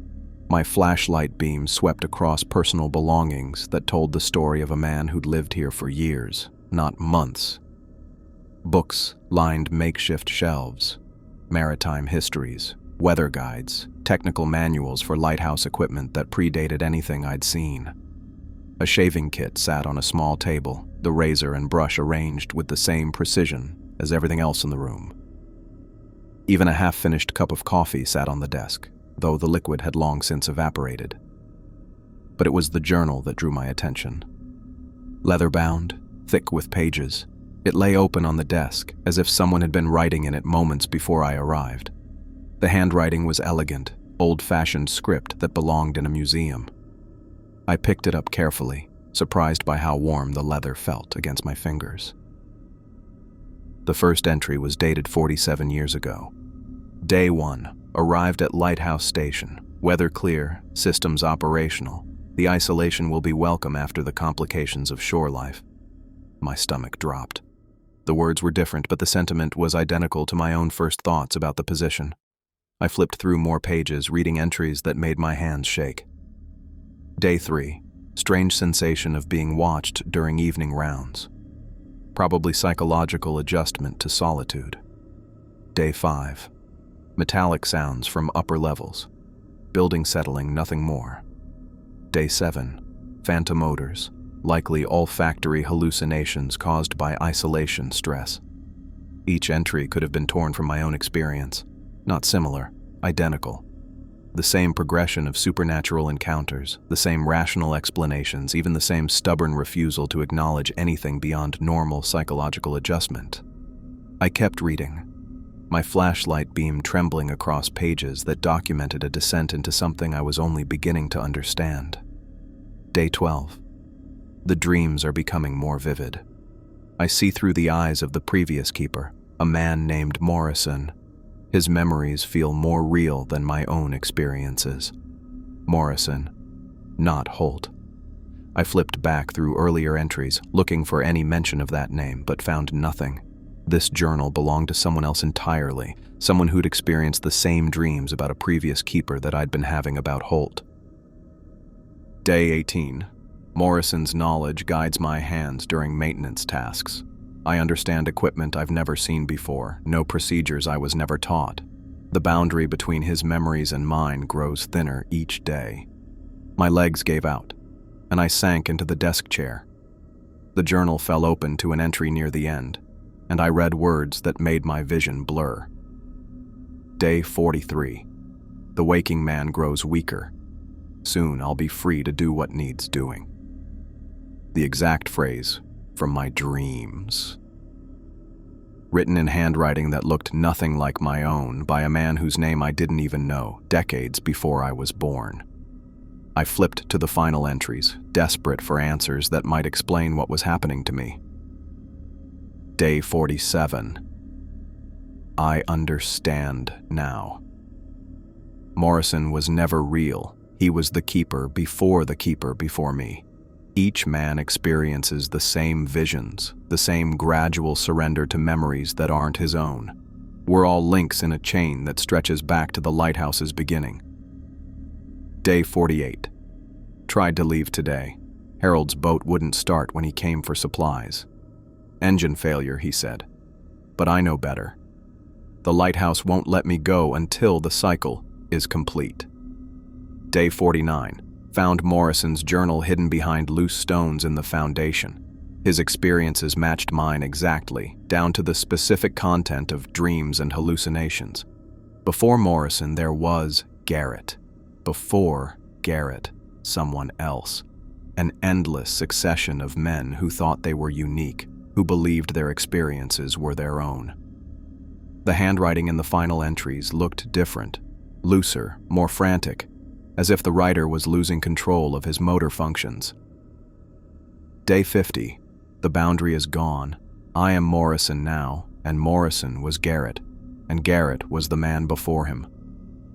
My flashlight beam swept across personal belongings that told the story of a man who'd lived here for years, not months. Books lined makeshift shelves, maritime histories, weather guides, technical manuals for lighthouse equipment that predated anything I'd seen. A shaving kit sat on a small table, the razor and brush arranged with the same precision as everything else in the room. Even a half-finished cup of coffee sat on the desk, though the liquid had long since evaporated. But it was the journal that drew my attention. Leather-bound, thick with pages, it lay open on the desk, as if someone had been writing in it moments before I arrived. The handwriting was elegant, old-fashioned script that belonged in a museum. I picked it up carefully, surprised by how warm the leather felt against my fingers. The first entry was dated 47 years ago. Day 1, arrived at Lighthouse Station, weather clear, systems operational. The isolation will be welcome after the complications of shore life. My stomach dropped. The words were different, but the sentiment was identical to my own first thoughts about the position. I flipped through more pages, reading entries that made my hands shake. Day 3. Strange sensation of being watched during evening rounds. Probably psychological adjustment to solitude. Day 5. Metallic sounds from upper levels. Building settling, nothing more. Day 7. Phantom odors, likely olfactory hallucinations caused by isolation stress. Each entry could have been torn from my own experience. Not similar, identical. The same progression of supernatural encounters, the same rational explanations, even the same stubborn refusal to acknowledge anything beyond normal psychological adjustment. I kept reading, my flashlight beam trembling across pages that documented a descent into something I was only beginning to understand. Day 12. The dreams are becoming more vivid. I see through the eyes of the previous keeper, a man named Morrison. His memories feel more real than my own experiences. Morrison, not Holt. I flipped back through earlier entries, looking for any mention of that name, but found nothing. This journal belonged to someone else entirely, someone who'd experienced the same dreams about a previous keeper that I'd been having about Holt. Day 18. Morrison's knowledge guides my hands during maintenance tasks. I understand equipment I've never seen before, no procedures I was never taught. The boundary between his memories and mine grows thinner each day. My legs gave out, and I sank into the desk chair. The journal fell open to an entry near the end, and I read words that made my vision blur. Day 43. The waking man grows weaker. Soon I'll be free to do what needs doing. The exact phrase, from my dreams. Written in handwriting that looked nothing like my own by a man whose name I didn't even know, decades before I was born. I flipped to the final entries, desperate for answers that might explain what was happening to me. Day 47. I understand now. Morrison was never real. He was the keeper before me. Each man experiences the same visions, the same gradual surrender to memories that aren't his own. We're all links in a chain that stretches back to the Lighthouse's beginning. Day 48. Tried to leave today. Harold's boat wouldn't start when he came for supplies. Engine failure, he said. But I know better. The Lighthouse won't let me go until the cycle is complete. Day 49. Found Morrison's journal hidden behind loose stones in the foundation. His experiences matched mine exactly, down to the specific content of dreams and hallucinations. Before Morrison, there was Garrett. Before Garrett, someone else. An endless succession of men who thought they were unique, who believed their experiences were their own. The handwriting in the final entries looked different, looser, more frantic, as if the writer was losing control of his motor functions. Day 50. The boundary is gone. I am Morrison now, and Morrison was Garrett, and Garrett was the man before him.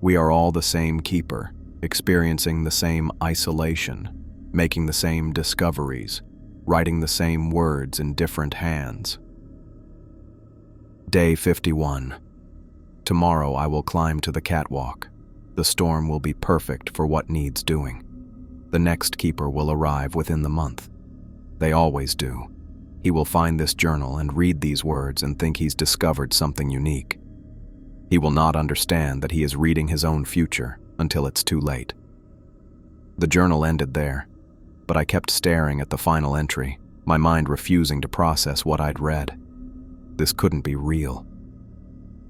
We are all the same keeper, experiencing the same isolation, making the same discoveries, writing the same words in different hands. Day 51. Tomorrow I will climb to the catwalk. The storm will be perfect for what needs doing. The next keeper will arrive within the month. They always do. He will find this journal and read these words and think he's discovered something unique. He will not understand that he is reading his own future until it's too late. The journal ended there, but I kept staring at the final entry, my mind refusing to process what I'd read. This couldn't be real.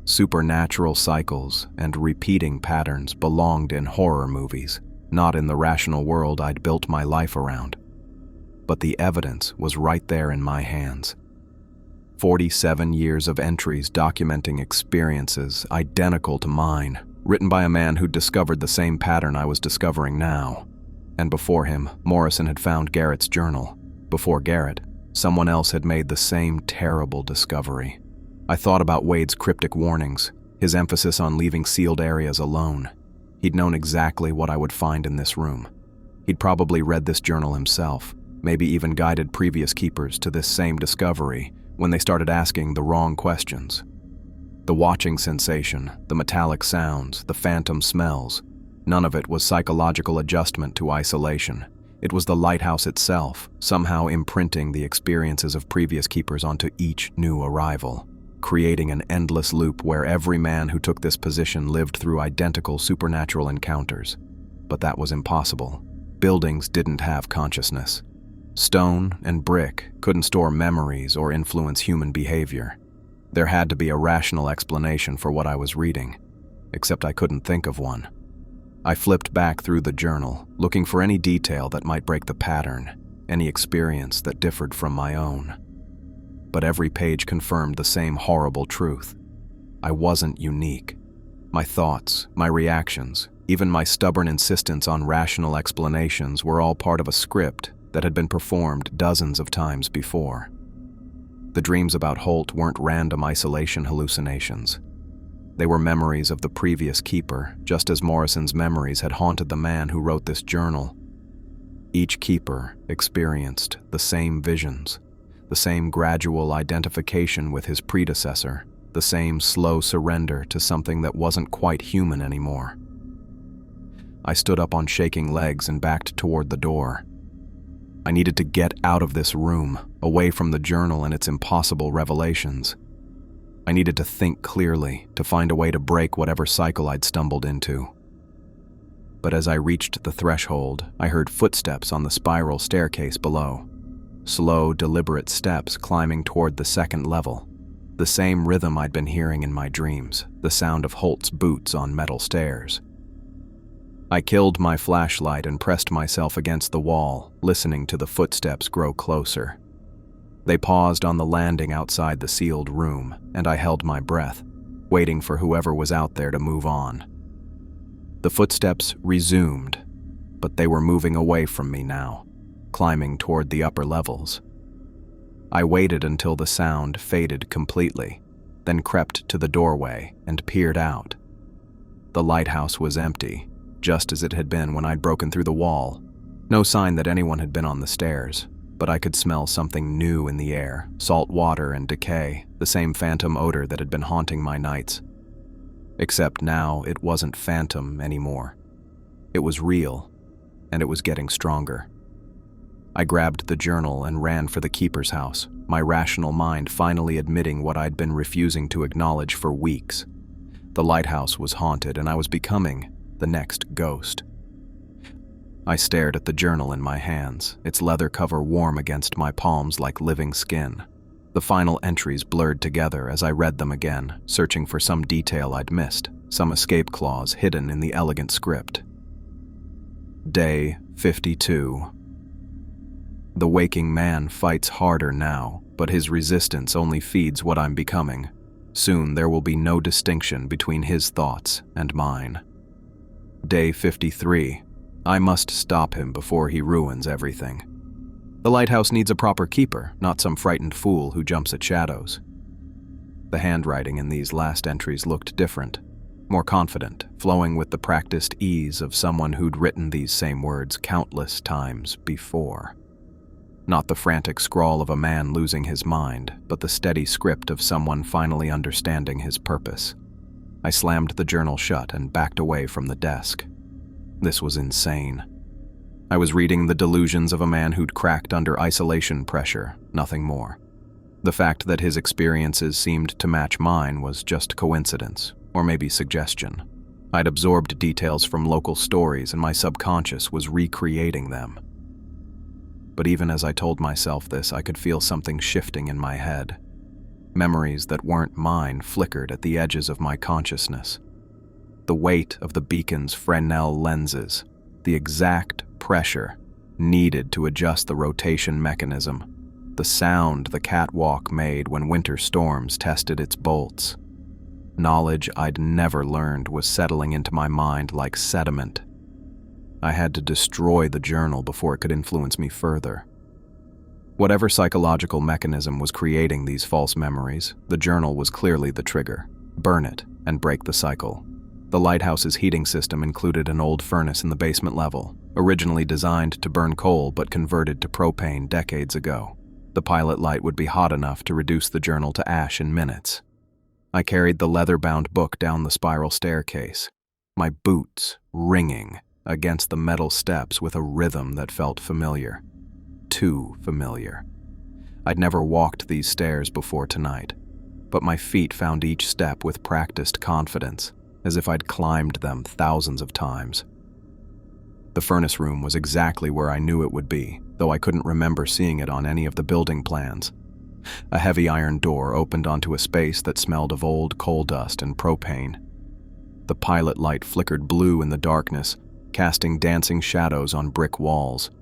Supernatural cycles and repeating patterns belonged in horror movies, not in the rational world I'd built my life around. But the evidence was right there in my hands. 47 years of entries documenting experiences identical to mine, written by a man who'd discovered the same pattern I was discovering now. And before him, Morrison had found Garrett's journal. Before Garrett, someone else had made the same terrible discovery. I thought about Wade's cryptic warnings, his emphasis on leaving sealed areas alone. He'd known exactly what I would find in this room. He'd probably read this journal himself, maybe even guided previous keepers to this same discovery when they started asking the wrong questions. The watching sensation, the metallic sounds, the phantom smells, none of it was psychological adjustment to isolation. It was the lighthouse itself, somehow imprinting the experiences of previous keepers onto each new arrival, creating an endless loop where every man who took this position lived through identical supernatural encounters. But that was impossible. Buildings didn't have consciousness. Stone and brick couldn't store memories or influence human behavior. There had to be a rational explanation for what I was reading, except I couldn't think of one. I flipped back through the journal, looking for any detail that might break the pattern, any experience that differed from my own. But every page confirmed the same horrible truth. I wasn't unique. My thoughts, my reactions, even my stubborn insistence on rational explanations were all part of a script that had been performed dozens of times before. The dreams about Holt weren't random isolation hallucinations. They were memories of the previous keeper, just as Morrison's memories had haunted the man who wrote this journal. Each keeper experienced the same visions, the same gradual identification with his predecessor, the same slow surrender to something that wasn't quite human anymore. I stood up on shaking legs and backed toward the door. I needed to get out of this room, away from the journal and its impossible revelations. I needed to think clearly, to find a way to break whatever cycle I'd stumbled into. But as I reached the threshold, I heard footsteps on the spiral staircase below. Slow, deliberate steps climbing toward the second level. The same rhythm I'd been hearing in my dreams, the sound of Holt's boots on metal stairs. I killed my flashlight and pressed myself against the wall, listening to the footsteps grow closer. They paused on the landing outside the sealed room, and I held my breath, waiting for whoever was out there to move on. The footsteps resumed, but they were moving away from me now, climbing toward the upper levels. I waited until the sound faded completely, then crept to the doorway and peered out. The lighthouse was empty, just as it had been when I'd broken through the wall. No sign that anyone had been on the stairs. But I could smell something new in the air, salt water and decay, the same phantom odor that had been haunting my nights. Except now it wasn't phantom anymore. It was real, and it was getting stronger. I grabbed the journal and ran for the keeper's house, my rational mind finally admitting what I'd been refusing to acknowledge for weeks. The lighthouse was haunted, and I was becoming the next ghost. I stared at the journal in my hands, its leather cover warm against my palms like living skin. The final entries blurred together as I read them again, searching for some detail I'd missed, some escape clause hidden in the elegant script. Day 52. The waking man fights harder now, but his resistance only feeds what I'm becoming. Soon there will be no distinction between his thoughts and mine. Day 53. I must stop him before he ruins everything. The lighthouse needs a proper keeper, not some frightened fool who jumps at shadows. The handwriting in these last entries looked different, more confident, flowing with the practiced ease of someone who'd written these same words countless times before. Not the frantic scrawl of a man losing his mind, but the steady script of someone finally understanding his purpose. I slammed the journal shut and backed away from the desk. This was insane. I was reading the delusions of a man who'd cracked under isolation pressure, nothing more. The fact that his experiences seemed to match mine was just coincidence, or maybe suggestion. I'd absorbed details from local stories, and my subconscious was recreating them. But even as I told myself this, I could feel something shifting in my head. Memories that weren't mine flickered at the edges of my consciousness. The weight of the beacon's Fresnel lenses, the exact pressure needed to adjust the rotation mechanism, the sound the catwalk made when winter storms tested its bolts. Knowledge I'd never learned was settling into my mind like sediment. I had to destroy the journal before it could influence me further. Whatever psychological mechanism was creating these false memories, the journal was clearly the trigger. Burn it and break the cycle. The lighthouse's heating system included an old furnace in the basement level, originally designed to burn coal but converted to propane decades ago. The pilot light would be hot enough to reduce the journal to ash in minutes. I carried the leather-bound book down the spiral staircase, my boots ringing against the metal steps with a rhythm that felt familiar. Too familiar. I'd never walked these stairs before tonight, but my feet found each step with practiced confidence, as if I'd climbed them thousands of times. The furnace room was exactly where I knew it would be, though I couldn't remember seeing it on any of the building plans. A heavy iron door opened onto a space that smelled of old coal dust and propane. The pilot light flickered blue in the darkness, casting dancing shadows on brick walls.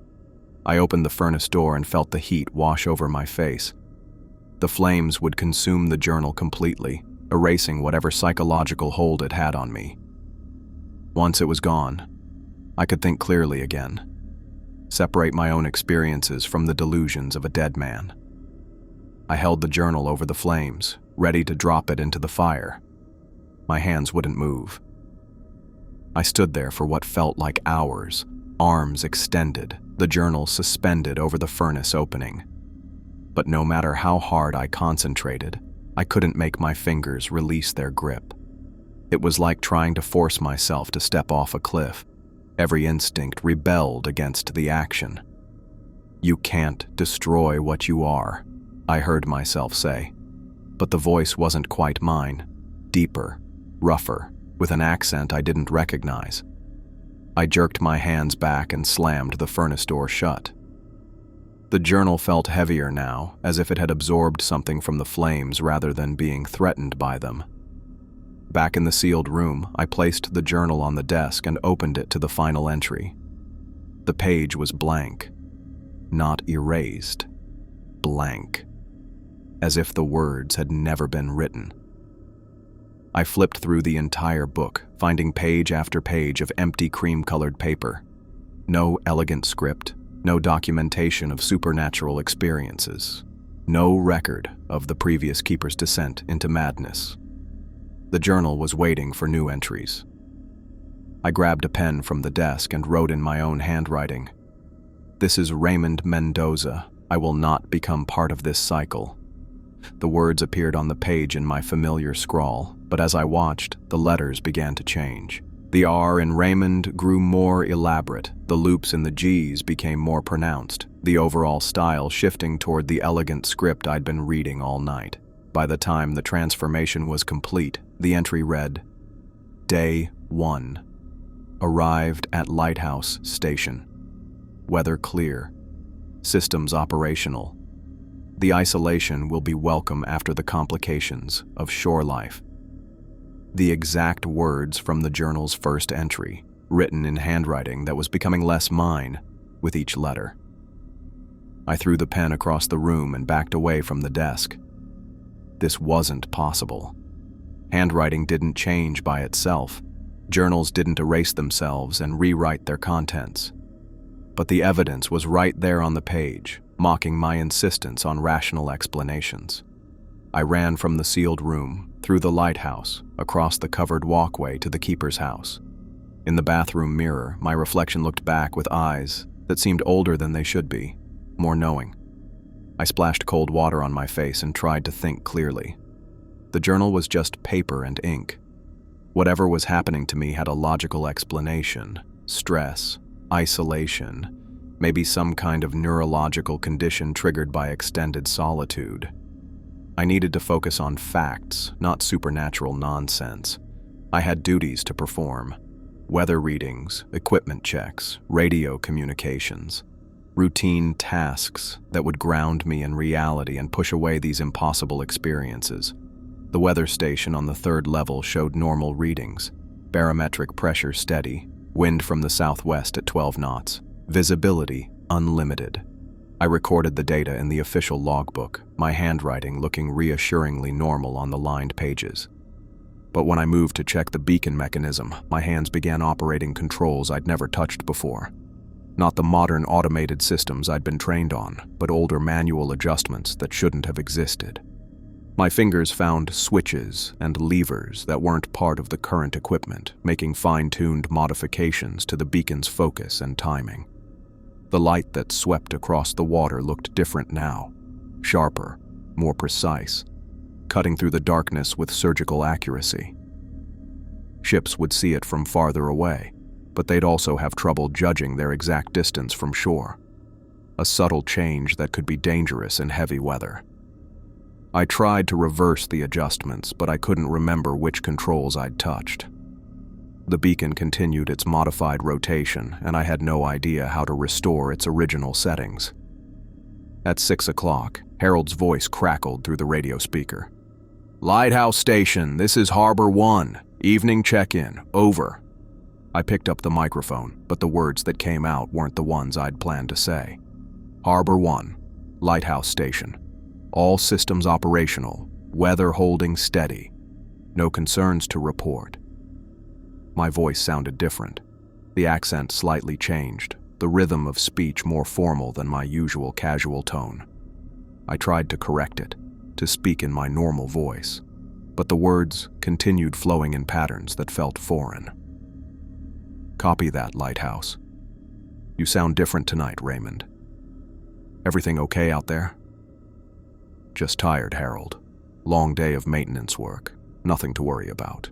I opened the furnace door and felt the heat wash over my face. The flames would consume the journal completely, erasing whatever psychological hold it had on me. Once it was gone, I could think clearly again, separate my own experiences from the delusions of a dead man. I held the journal over the flames, ready to drop it into the fire. My hands wouldn't move. I stood there for what felt like hours, arms extended, the journal suspended over the furnace opening. But no matter how hard I concentrated, I couldn't make my fingers release their grip. It was like trying to force myself to step off a cliff. Every instinct rebelled against the action. "You can't destroy what you are," I heard myself say. But the voice wasn't quite mine. Deeper, rougher, with an accent I didn't recognize. I jerked my hands back and slammed the furnace door shut. The journal felt heavier now, as if it had absorbed something from the flames rather than being threatened by them. Back in the sealed room, I placed the journal on the desk and opened it to the final entry. The page was blank. Not erased. Blank. As if the words had never been written. I flipped through the entire book, finding page after page of empty cream-colored paper. No elegant script, no documentation of supernatural experiences, no record of the previous keeper's descent into madness. The journal was waiting for new entries. I grabbed a pen from the desk and wrote in my own handwriting, "This is Raymond Mendoza. I will not become part of this cycle." The words appeared on the page in my familiar scrawl, but as I watched, the letters began to change. The R in Raymond grew more elaborate, the loops in the G's became more pronounced, the overall style shifting toward the elegant script I'd been reading all night. By the time the transformation was complete, the entry read, Day 1. Arrived at Lighthouse Station. Weather clear. Systems operational. The isolation will be welcome after the complications of shore life. The exact words from the journal's first entry, written in handwriting that was becoming less mine with each letter. I threw the pen across the room and backed away from the desk. This wasn't possible. Handwriting didn't change by itself. Journals didn't erase themselves and rewrite their contents. But the evidence was right there on the page, mocking my insistence on rational explanations. I ran from the sealed room, through the lighthouse, across the covered walkway to the keeper's house. In the bathroom mirror, my reflection looked back with eyes that seemed older than they should be, more knowing. I splashed cold water on my face and tried to think clearly. The journal was just paper and ink. Whatever was happening to me had a logical explanation. Stress, isolation, maybe some kind of neurological condition triggered by extended solitude. I needed to focus on facts, not supernatural nonsense. I had duties to perform. Weather readings, equipment checks, radio communications. Routine tasks that would ground me in reality and push away these impossible experiences. The weather station on the 3rd level showed normal readings. Barometric pressure steady. Wind from the southwest at 12 knots. Visibility unlimited. I recorded the data in the official logbook, my handwriting looking reassuringly normal on the lined pages. But when I moved to check the beacon mechanism, my hands began operating controls I'd never touched before. Not the modern automated systems I'd been trained on, but older manual adjustments that shouldn't have existed. My fingers found switches and levers that weren't part of the current equipment, making fine-tuned modifications to the beacon's focus and timing. The light that swept across the water looked different now, sharper, more precise, cutting through the darkness with surgical accuracy. Ships would see it from farther away, but they'd also have trouble judging their exact distance from shore. A subtle change that could be dangerous in heavy weather. I tried to reverse the adjustments, but I couldn't remember which controls I'd touched. The beacon continued its modified rotation, and I had no idea how to restore its original settings. At 6 o'clock, Harold's voice crackled through the radio speaker. "Lighthouse Station, this is Harbor 1. Evening check-in, over." I picked up the microphone, but the words that came out weren't the ones I'd planned to say. "Harbor 1, Lighthouse Station. All systems operational, weather holding steady. No concerns to report." My voice sounded different. The accent slightly changed, the rhythm of speech more formal than my usual casual tone. I tried to correct it, to speak in my normal voice, but the words continued flowing in patterns that felt foreign. "Copy that, Lighthouse. You sound different tonight, Raymond. Everything okay out there?" "Just tired, Harold. Long day of maintenance work. Nothing to worry about."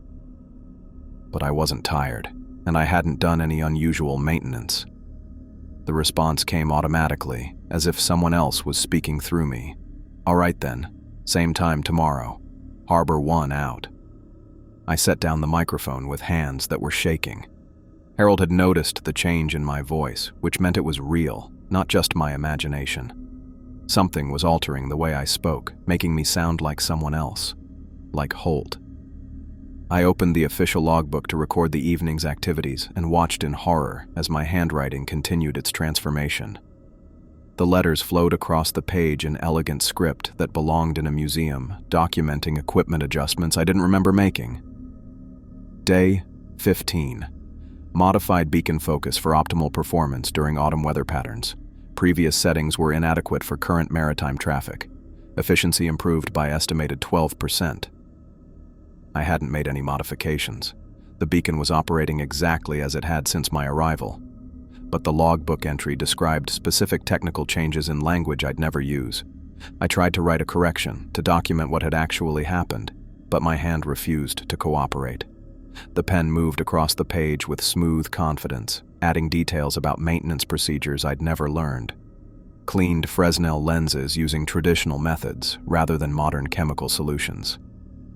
But I wasn't tired, and I hadn't done any unusual maintenance. The response came automatically, as if someone else was speaking through me. "All right then, same time tomorrow. Harbor 1 out." I set down the microphone with hands that were shaking. Harold had noticed the change in my voice, which meant it was real, not just my imagination. Something was altering the way I spoke, making me sound like someone else, like Holt. I opened the official logbook to record the evening's activities and watched in horror as my handwriting continued its transformation. The letters flowed across the page in elegant script that belonged in a museum, documenting equipment adjustments I didn't remember making. Day 15. Modified beacon focus for optimal performance during autumn weather patterns. Previous settings were inadequate for current maritime traffic. Efficiency improved by estimated 12%. I hadn't made any modifications. The beacon was operating exactly as it had since my arrival. But the logbook entry described specific technical changes in language I'd never use. I tried to write a correction to document what had actually happened, but my hand refused to cooperate. The pen moved across the page with smooth confidence, adding details about maintenance procedures I'd never learned. Cleaned Fresnel lenses using traditional methods rather than modern chemical solutions.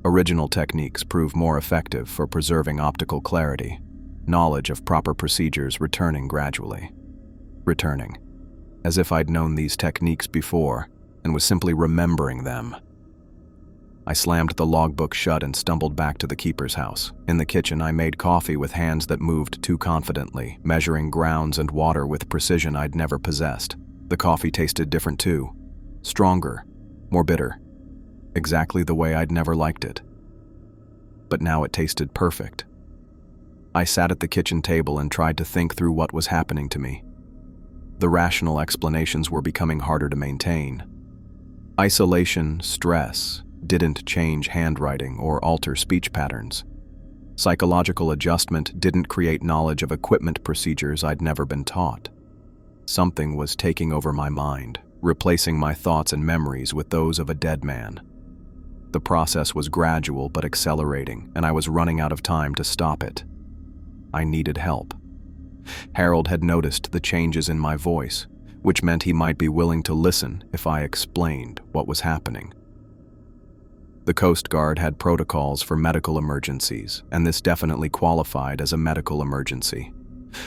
Original techniques prove more effective for preserving optical clarity. Knowledge of proper procedures returning gradually. Returning, as if I'd known these techniques before and was simply remembering them. I slammed the logbook shut and stumbled back to the keeper's house. In the kitchen, I made coffee with hands that moved too confidently, measuring grounds and water with precision I'd never possessed. The coffee tasted different too. Stronger, more bitter. Exactly the way I'd never liked it. But now it tasted perfect. I sat at the kitchen table and tried to think through what was happening to me. The rational explanations were becoming harder to maintain. Isolation, stress, didn't change handwriting or alter speech patterns. Psychological adjustment didn't create knowledge of equipment procedures I'd never been taught. Something was taking over my mind, replacing my thoughts and memories with those of a dead man. The process was gradual but accelerating, and I was running out of time to stop it. I needed help. Harold had noticed the changes in my voice, which meant he might be willing to listen if I explained what was happening. The Coast Guard had protocols for medical emergencies, and this definitely qualified as a medical emergency.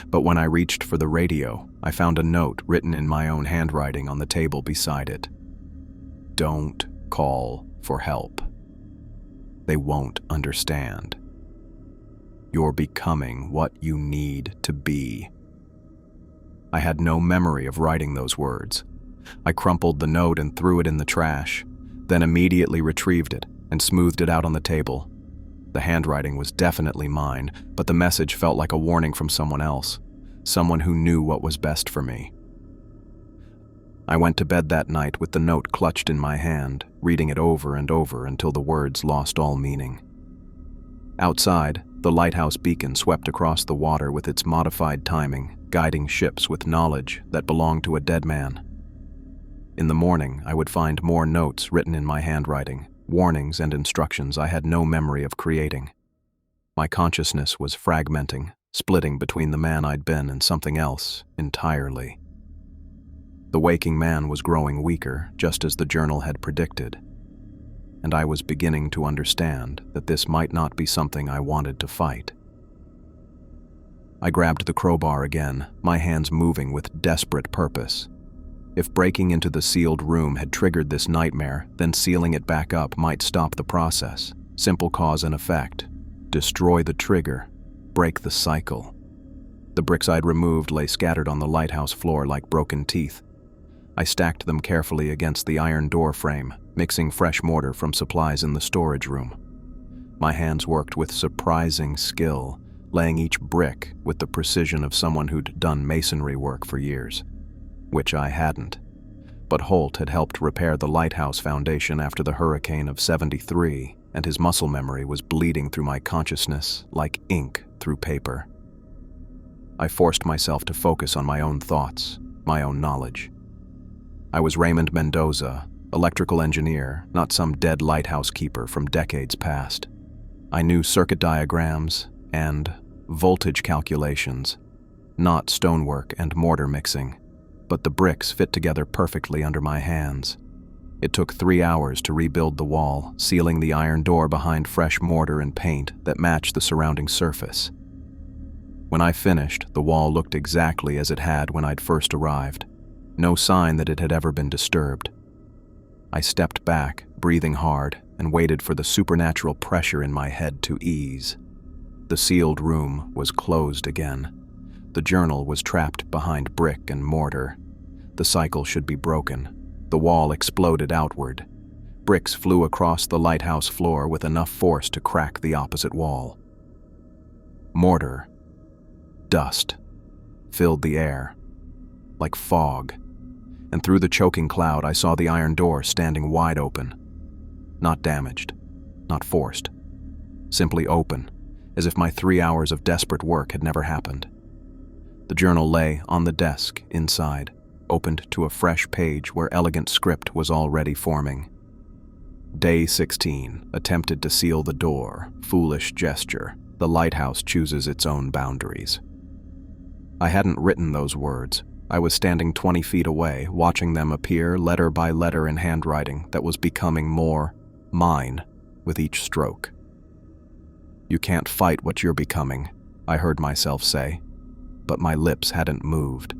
But when I reached for the radio, I found a note written in my own handwriting on the table beside it. "Don't call for help. They won't understand. You're becoming what you need to be." I had no memory of writing those words. I crumpled the note and threw it in the trash, then immediately retrieved it and smoothed it out on the table. The handwriting was definitely mine, but the message felt like a warning from someone else, someone who knew what was best for me. I went to bed that night with the note clutched in my hand, reading it over and over until the words lost all meaning. Outside, the lighthouse beacon swept across the water with its modified timing, guiding ships with knowledge that belonged to a dead man. In the morning, I would find more notes written in my handwriting, warnings and instructions I had no memory of creating. My consciousness was fragmenting, splitting between the man I'd been and something else entirely. The waking man was growing weaker, just as the journal had predicted, and I was beginning to understand that this might not be something I wanted to fight. I grabbed the crowbar again, my hands moving with desperate purpose. If breaking into the sealed room had triggered this nightmare, then sealing it back up might stop the process. Simple cause and effect. Destroy the trigger. Break the cycle. The bricks I'd removed lay scattered on the lighthouse floor like broken teeth. I stacked them carefully against the iron door frame, mixing fresh mortar from supplies in the storage room. My hands worked with surprising skill, laying each brick with the precision of someone who'd done masonry work for years. Which I hadn't. But Holt had helped repair the lighthouse foundation after the hurricane of '73, and his muscle memory was bleeding through my consciousness like ink through paper. I forced myself to focus on my own thoughts, my own knowledge. I was Raymond Mendoza, electrical engineer, not some dead lighthouse keeper from decades past. I knew circuit diagrams and voltage calculations, not stonework and mortar mixing, but the bricks fit together perfectly under my hands. It took 3 hours to rebuild the wall, sealing the iron door behind fresh mortar and paint that matched the surrounding surface. When I finished, the wall looked exactly as it had when I'd first arrived. No sign that it had ever been disturbed. I stepped back, breathing hard, and waited for the supernatural pressure in my head to ease. The sealed room was closed again. The journal was trapped behind brick and mortar. The cycle should be broken. The wall exploded outward. Bricks flew across the lighthouse floor with enough force to crack the opposite wall. Mortar, dust, filled the air, like fog. And through the choking cloud, I saw the iron door standing wide open. Not damaged, not forced. Simply open, as if my 3 hours of desperate work had never happened. The journal lay on the desk inside, opened to a fresh page where elegant script was already forming. Day 16, attempted to seal the door, foolish gesture. The lighthouse chooses its own boundaries. I hadn't written those words. I was standing 20 feet away, watching them appear letter by letter in handwriting that was becoming more mine with each stroke. You can't fight what you're becoming, I heard myself say, but my lips hadn't moved.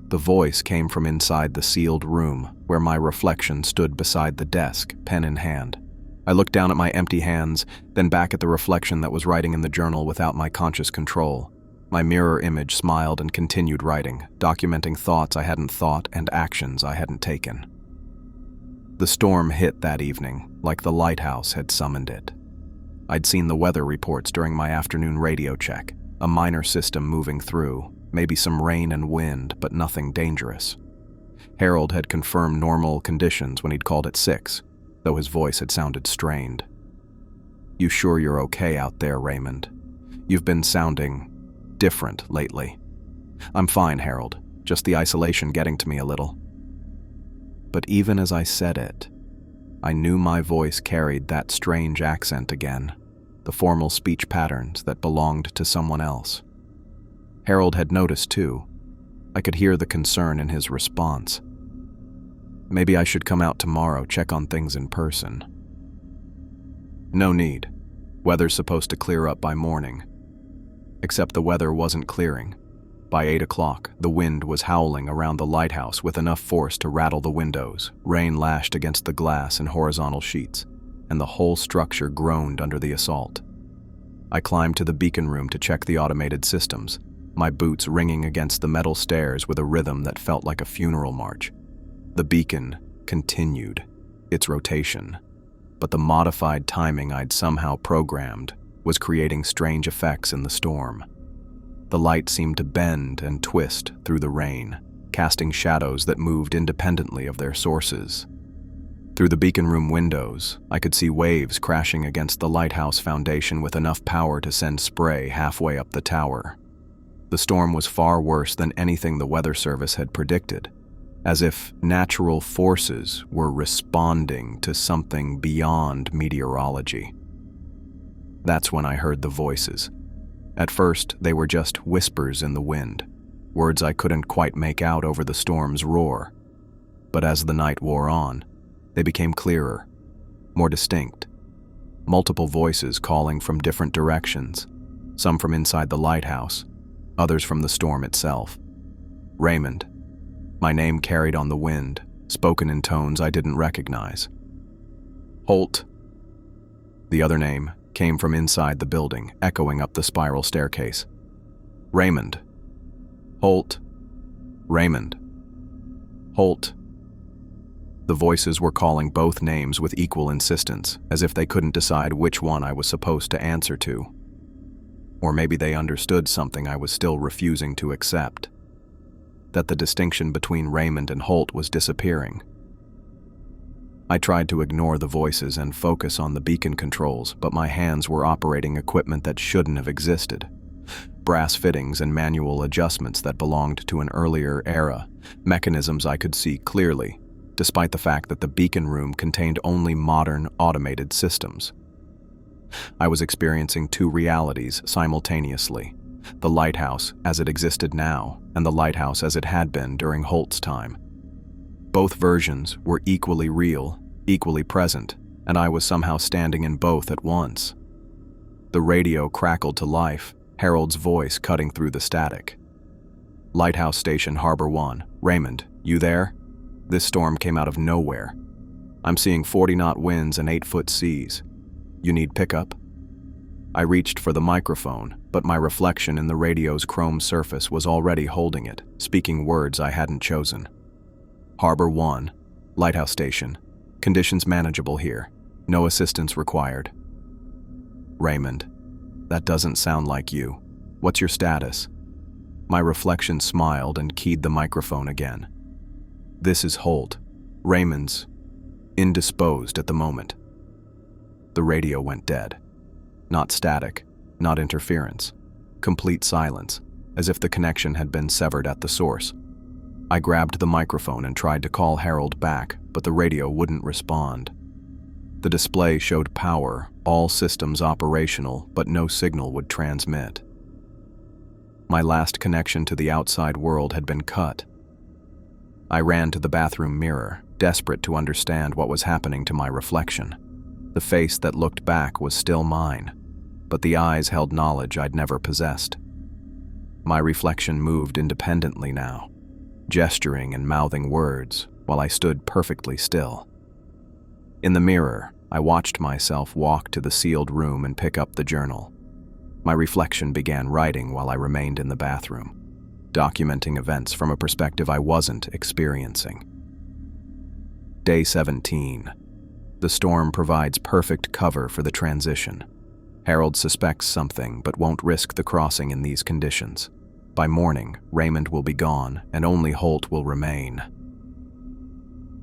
The voice came from inside the sealed room, where my reflection stood beside the desk, pen in hand. I looked down at my empty hands, then back at the reflection that was writing in the journal without my conscious control. My mirror image smiled and continued writing, documenting thoughts I hadn't thought and actions I hadn't taken. The storm hit that evening, like the lighthouse had summoned it. I'd seen the weather reports during my afternoon radio check, a minor system moving through, maybe some rain and wind, but nothing dangerous. Harold had confirmed normal conditions when he'd called at 6, though his voice had sounded strained. "You sure you're okay out there, Raymond? You've been sounding different lately." "I'm fine, Harold, just the isolation getting to me a little." But even as I said it, I knew my voice carried that strange accent again, the formal speech patterns that belonged to someone else. Harold had noticed too. I could hear the concern in his response. "Maybe I should come out tomorrow, check on things in person." "No need. Weather's supposed to clear up by morning." Except the weather wasn't clearing. By 8 o'clock, the wind was howling around the lighthouse with enough force to rattle the windows. Rain lashed against the glass in horizontal sheets, and the whole structure groaned under the assault. I climbed to the beacon room to check the automated systems, my boots ringing against the metal stairs with a rhythm that felt like a funeral march. The beacon continued its rotation, but the modified timing I'd somehow programmed was creating strange effects in the storm. The light seemed to bend and twist through the rain, casting shadows that moved independently of their sources. Through the beacon room windows, I could see waves crashing against the lighthouse foundation with enough power to send spray halfway up the tower. The storm was far worse than anything the weather service had predicted, as if natural forces were responding to something beyond meteorology. That's when I heard the voices. At first, they were just whispers in the wind, words I couldn't quite make out over the storm's roar. But as the night wore on, they became clearer, more distinct. Multiple voices calling from different directions, some from inside the lighthouse, others from the storm itself. Raymond. My name carried on the wind, spoken in tones I didn't recognize. Holt. The other name came from inside the building, echoing up the spiral staircase. Raymond. Holt. Raymond. Holt. The voices were calling both names with equal insistence, as if they couldn't decide which one I was supposed to answer to. Or maybe they understood something I was still refusing to accept. That the distinction between Raymond and Holt was disappearing. I tried to ignore the voices and focus on the beacon controls, but my hands were operating equipment that shouldn't have existed. Brass fittings and manual adjustments that belonged to an earlier era, mechanisms I could see clearly, despite the fact that the beacon room contained only modern, automated systems. I was experiencing two realities simultaneously: the lighthouse as it existed now, and the lighthouse as it had been during Holt's time. Both versions were equally real, equally present, and I was somehow standing in both at once. The radio crackled to life, Harold's voice cutting through the static. Lighthouse Station Harbor 1. Raymond, you there? This storm came out of nowhere. I'm seeing 40-knot winds and 8-foot seas. You need pickup? I reached for the microphone, but my reflection in the radio's chrome surface was already holding it, speaking words I hadn't chosen. Harbor 1, Lighthouse Station. Conditions manageable here. No assistance required. Raymond, that doesn't sound like you. What's your status? My reflection smiled and keyed the microphone again. This is Holt. Raymond's indisposed at the moment. The radio went dead. Not static, not interference. Complete silence, as if the connection had been severed at the source. I grabbed the microphone and tried to call Harold back, but the radio wouldn't respond. The display showed power, all systems operational, but no signal would transmit. My last connection to the outside world had been cut. I ran to the bathroom mirror, desperate to understand what was happening to my reflection. The face that looked back was still mine, but the eyes held knowledge I'd never possessed. My reflection moved independently now, gesturing and mouthing words while I stood perfectly still. In the mirror, I watched myself walk to the sealed room and pick up the journal. My reflection began writing while I remained in the bathroom, documenting events from a perspective I wasn't experiencing. Day 17. The storm provides perfect cover for the transition. Harold suspects something but won't risk the crossing in these conditions. By morning, Raymond will be gone and only Holt will remain.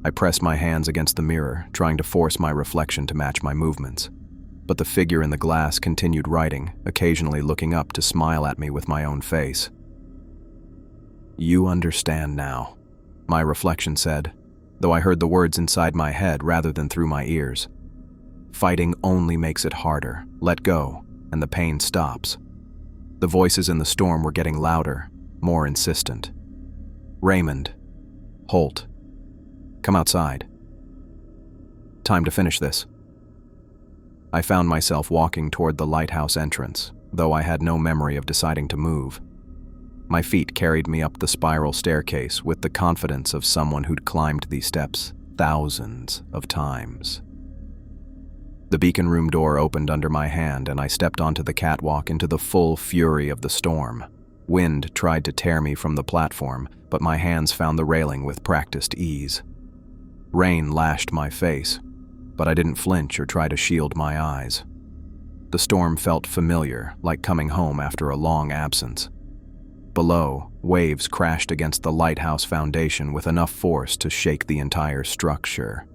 I pressed my hands against the mirror, trying to force my reflection to match my movements. But the figure in the glass continued writing, occasionally looking up to smile at me with my own face. You understand now, my reflection said, though I heard the words inside my head rather than through my ears. Fighting only makes it harder. Let go, and the pain stops. The voices in the storm were getting louder, more insistent. Raymond. Holt. Come outside. Time to finish this. I found myself walking toward the lighthouse entrance, though I had no memory of deciding to move. My feet carried me up the spiral staircase with the confidence of someone who'd climbed these steps thousands of times. The beacon room door opened under my hand and I stepped onto the catwalk into the full fury of the storm. Wind tried to tear me from the platform, but my hands found the railing with practiced ease. Rain lashed my face, but I didn't flinch or try to shield my eyes. The storm felt familiar, like coming home after a long absence. Below, waves crashed against the lighthouse foundation with enough force to shake the entire structure.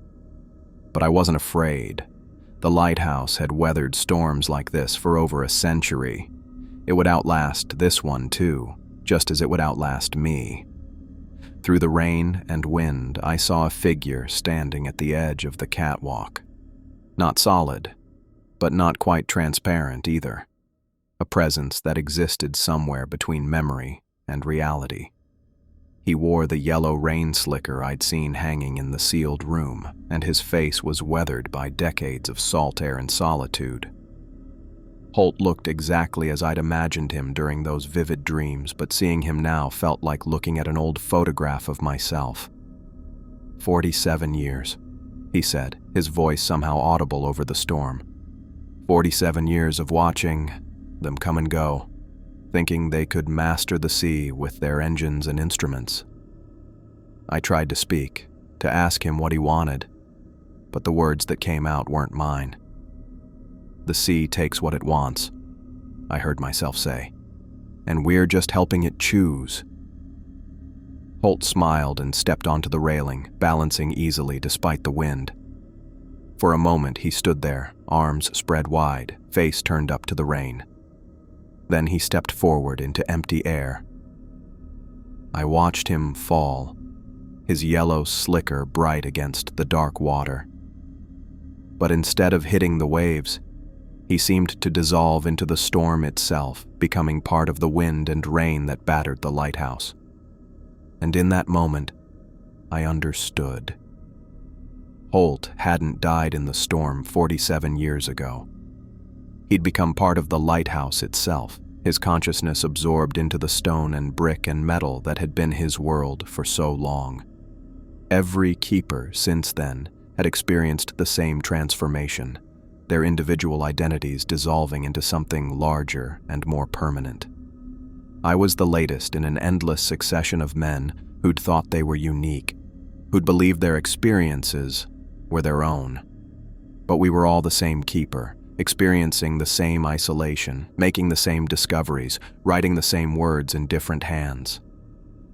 But I wasn't afraid. The lighthouse had weathered storms like this for over a century. It would outlast this one too, just as it would outlast me. Through the rain and wind, I saw a figure standing at the edge of the catwalk. Not solid, but not quite transparent either. A presence that existed somewhere between memory and reality. He wore the yellow rain slicker I'd seen hanging in the sealed room, and his face was weathered by decades of salt air and solitude. Holt looked exactly as I'd imagined him during those vivid dreams, but seeing him now felt like looking at an old photograph of myself. 47 years, he said, his voice somehow audible over the storm. 47 years of watching them come and go, thinking they could master the sea with their engines and instruments. I tried to speak, to ask him what he wanted, but the words that came out weren't mine. The sea takes what it wants, I heard myself say, and we're just helping it choose. Holt smiled and stepped onto the railing, balancing easily despite the wind. For a moment he stood there, arms spread wide, face turned up to the rain. Then he stepped forward into empty air. I watched him fall, his yellow slicker bright against the dark water. But instead of hitting the waves, he seemed to dissolve into the storm itself, becoming part of the wind and rain that battered the lighthouse. And in that moment, I understood. Holt hadn't died in the storm 47 years ago. He'd become part of the lighthouse itself, his consciousness absorbed into the stone and brick and metal that had been his world for so long. Every keeper since then had experienced the same transformation, their individual identities dissolving into something larger and more permanent. I was the latest in an endless succession of men who'd thought they were unique, who'd believed their experiences were their own. But we were all the same keeper, experiencing the same isolation, making the same discoveries, writing the same words in different hands.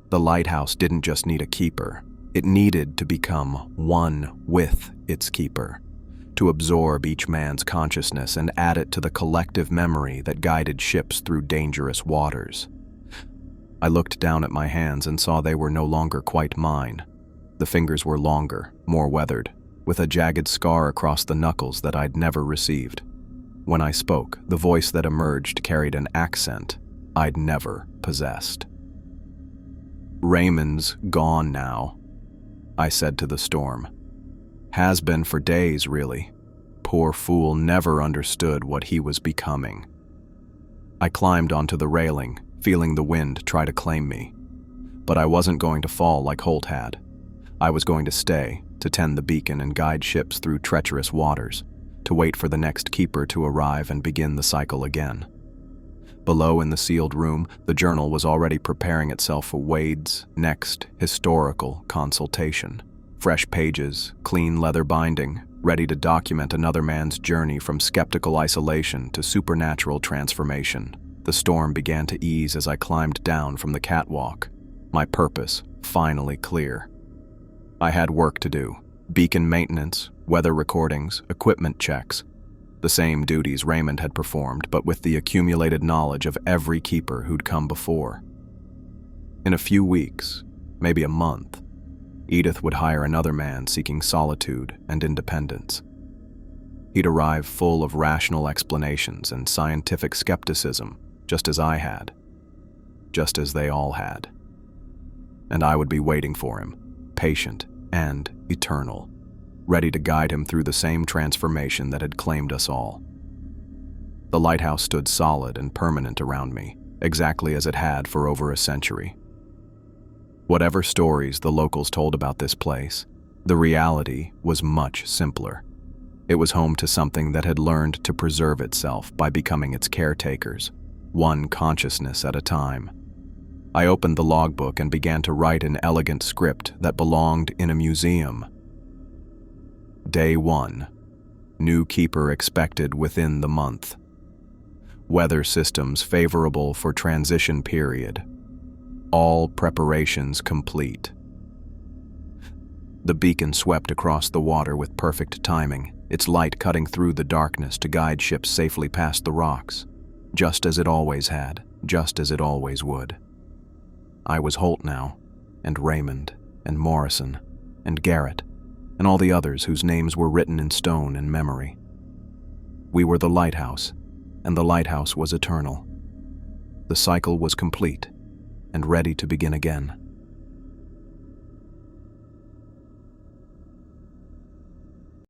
The lighthouse didn't just need a keeper, it needed to become one with its keeper, to absorb each man's consciousness and add it to the collective memory that guided ships through dangerous waters. I looked down at my hands and saw they were no longer quite mine. The fingers were longer, more weathered, with a jagged scar across the knuckles that I'd never received. When I spoke, the voice that emerged carried an accent I'd never possessed. "Raymond's gone now," I said to the storm. "Has been for days, really. Poor fool never understood what he was becoming." I climbed onto the railing, feeling the wind try to claim me. But I wasn't going to fall like Holt had. I was going to stay, to tend the beacon and guide ships through treacherous waters, to wait for the next keeper to arrive and begin the cycle again. Below in the sealed room, the journal was already preparing itself for Wade's next historical consultation. Fresh pages, clean leather binding, ready to document another man's journey from skeptical isolation to supernatural transformation. The storm began to ease as I climbed down from the catwalk, my purpose finally clear. I had work to do: beacon maintenance, weather recordings, equipment checks. The same duties Raymond had performed, but with the accumulated knowledge of every keeper who'd come before. In a few weeks, maybe a month, Edith would hire another man seeking solitude and independence. He'd arrive full of rational explanations and scientific skepticism, just as I had, just as they all had. And I would be waiting for him, patient and eternal, ready to guide him through the same transformation that had claimed us all. The lighthouse stood solid and permanent around me, exactly as it had for over a century. Whatever stories the locals told about this place, the reality was much simpler. It was home to something that had learned to preserve itself by becoming its caretakers, one consciousness at a time. I opened the logbook and began to write an elegant script that belonged in a museum. Day 1. New keeper expected within the month. Weather systems favorable for transition period. All preparations complete. The beacon swept across the water with perfect timing, its light cutting through the darkness to guide ships safely past the rocks, just as it always had, just as it always would. I was Holt now, and Raymond, and Morrison, and Garrett, and all the others whose names were written in stone in memory. We were the Lighthouse, and the Lighthouse was eternal. The cycle was complete, and ready to begin again.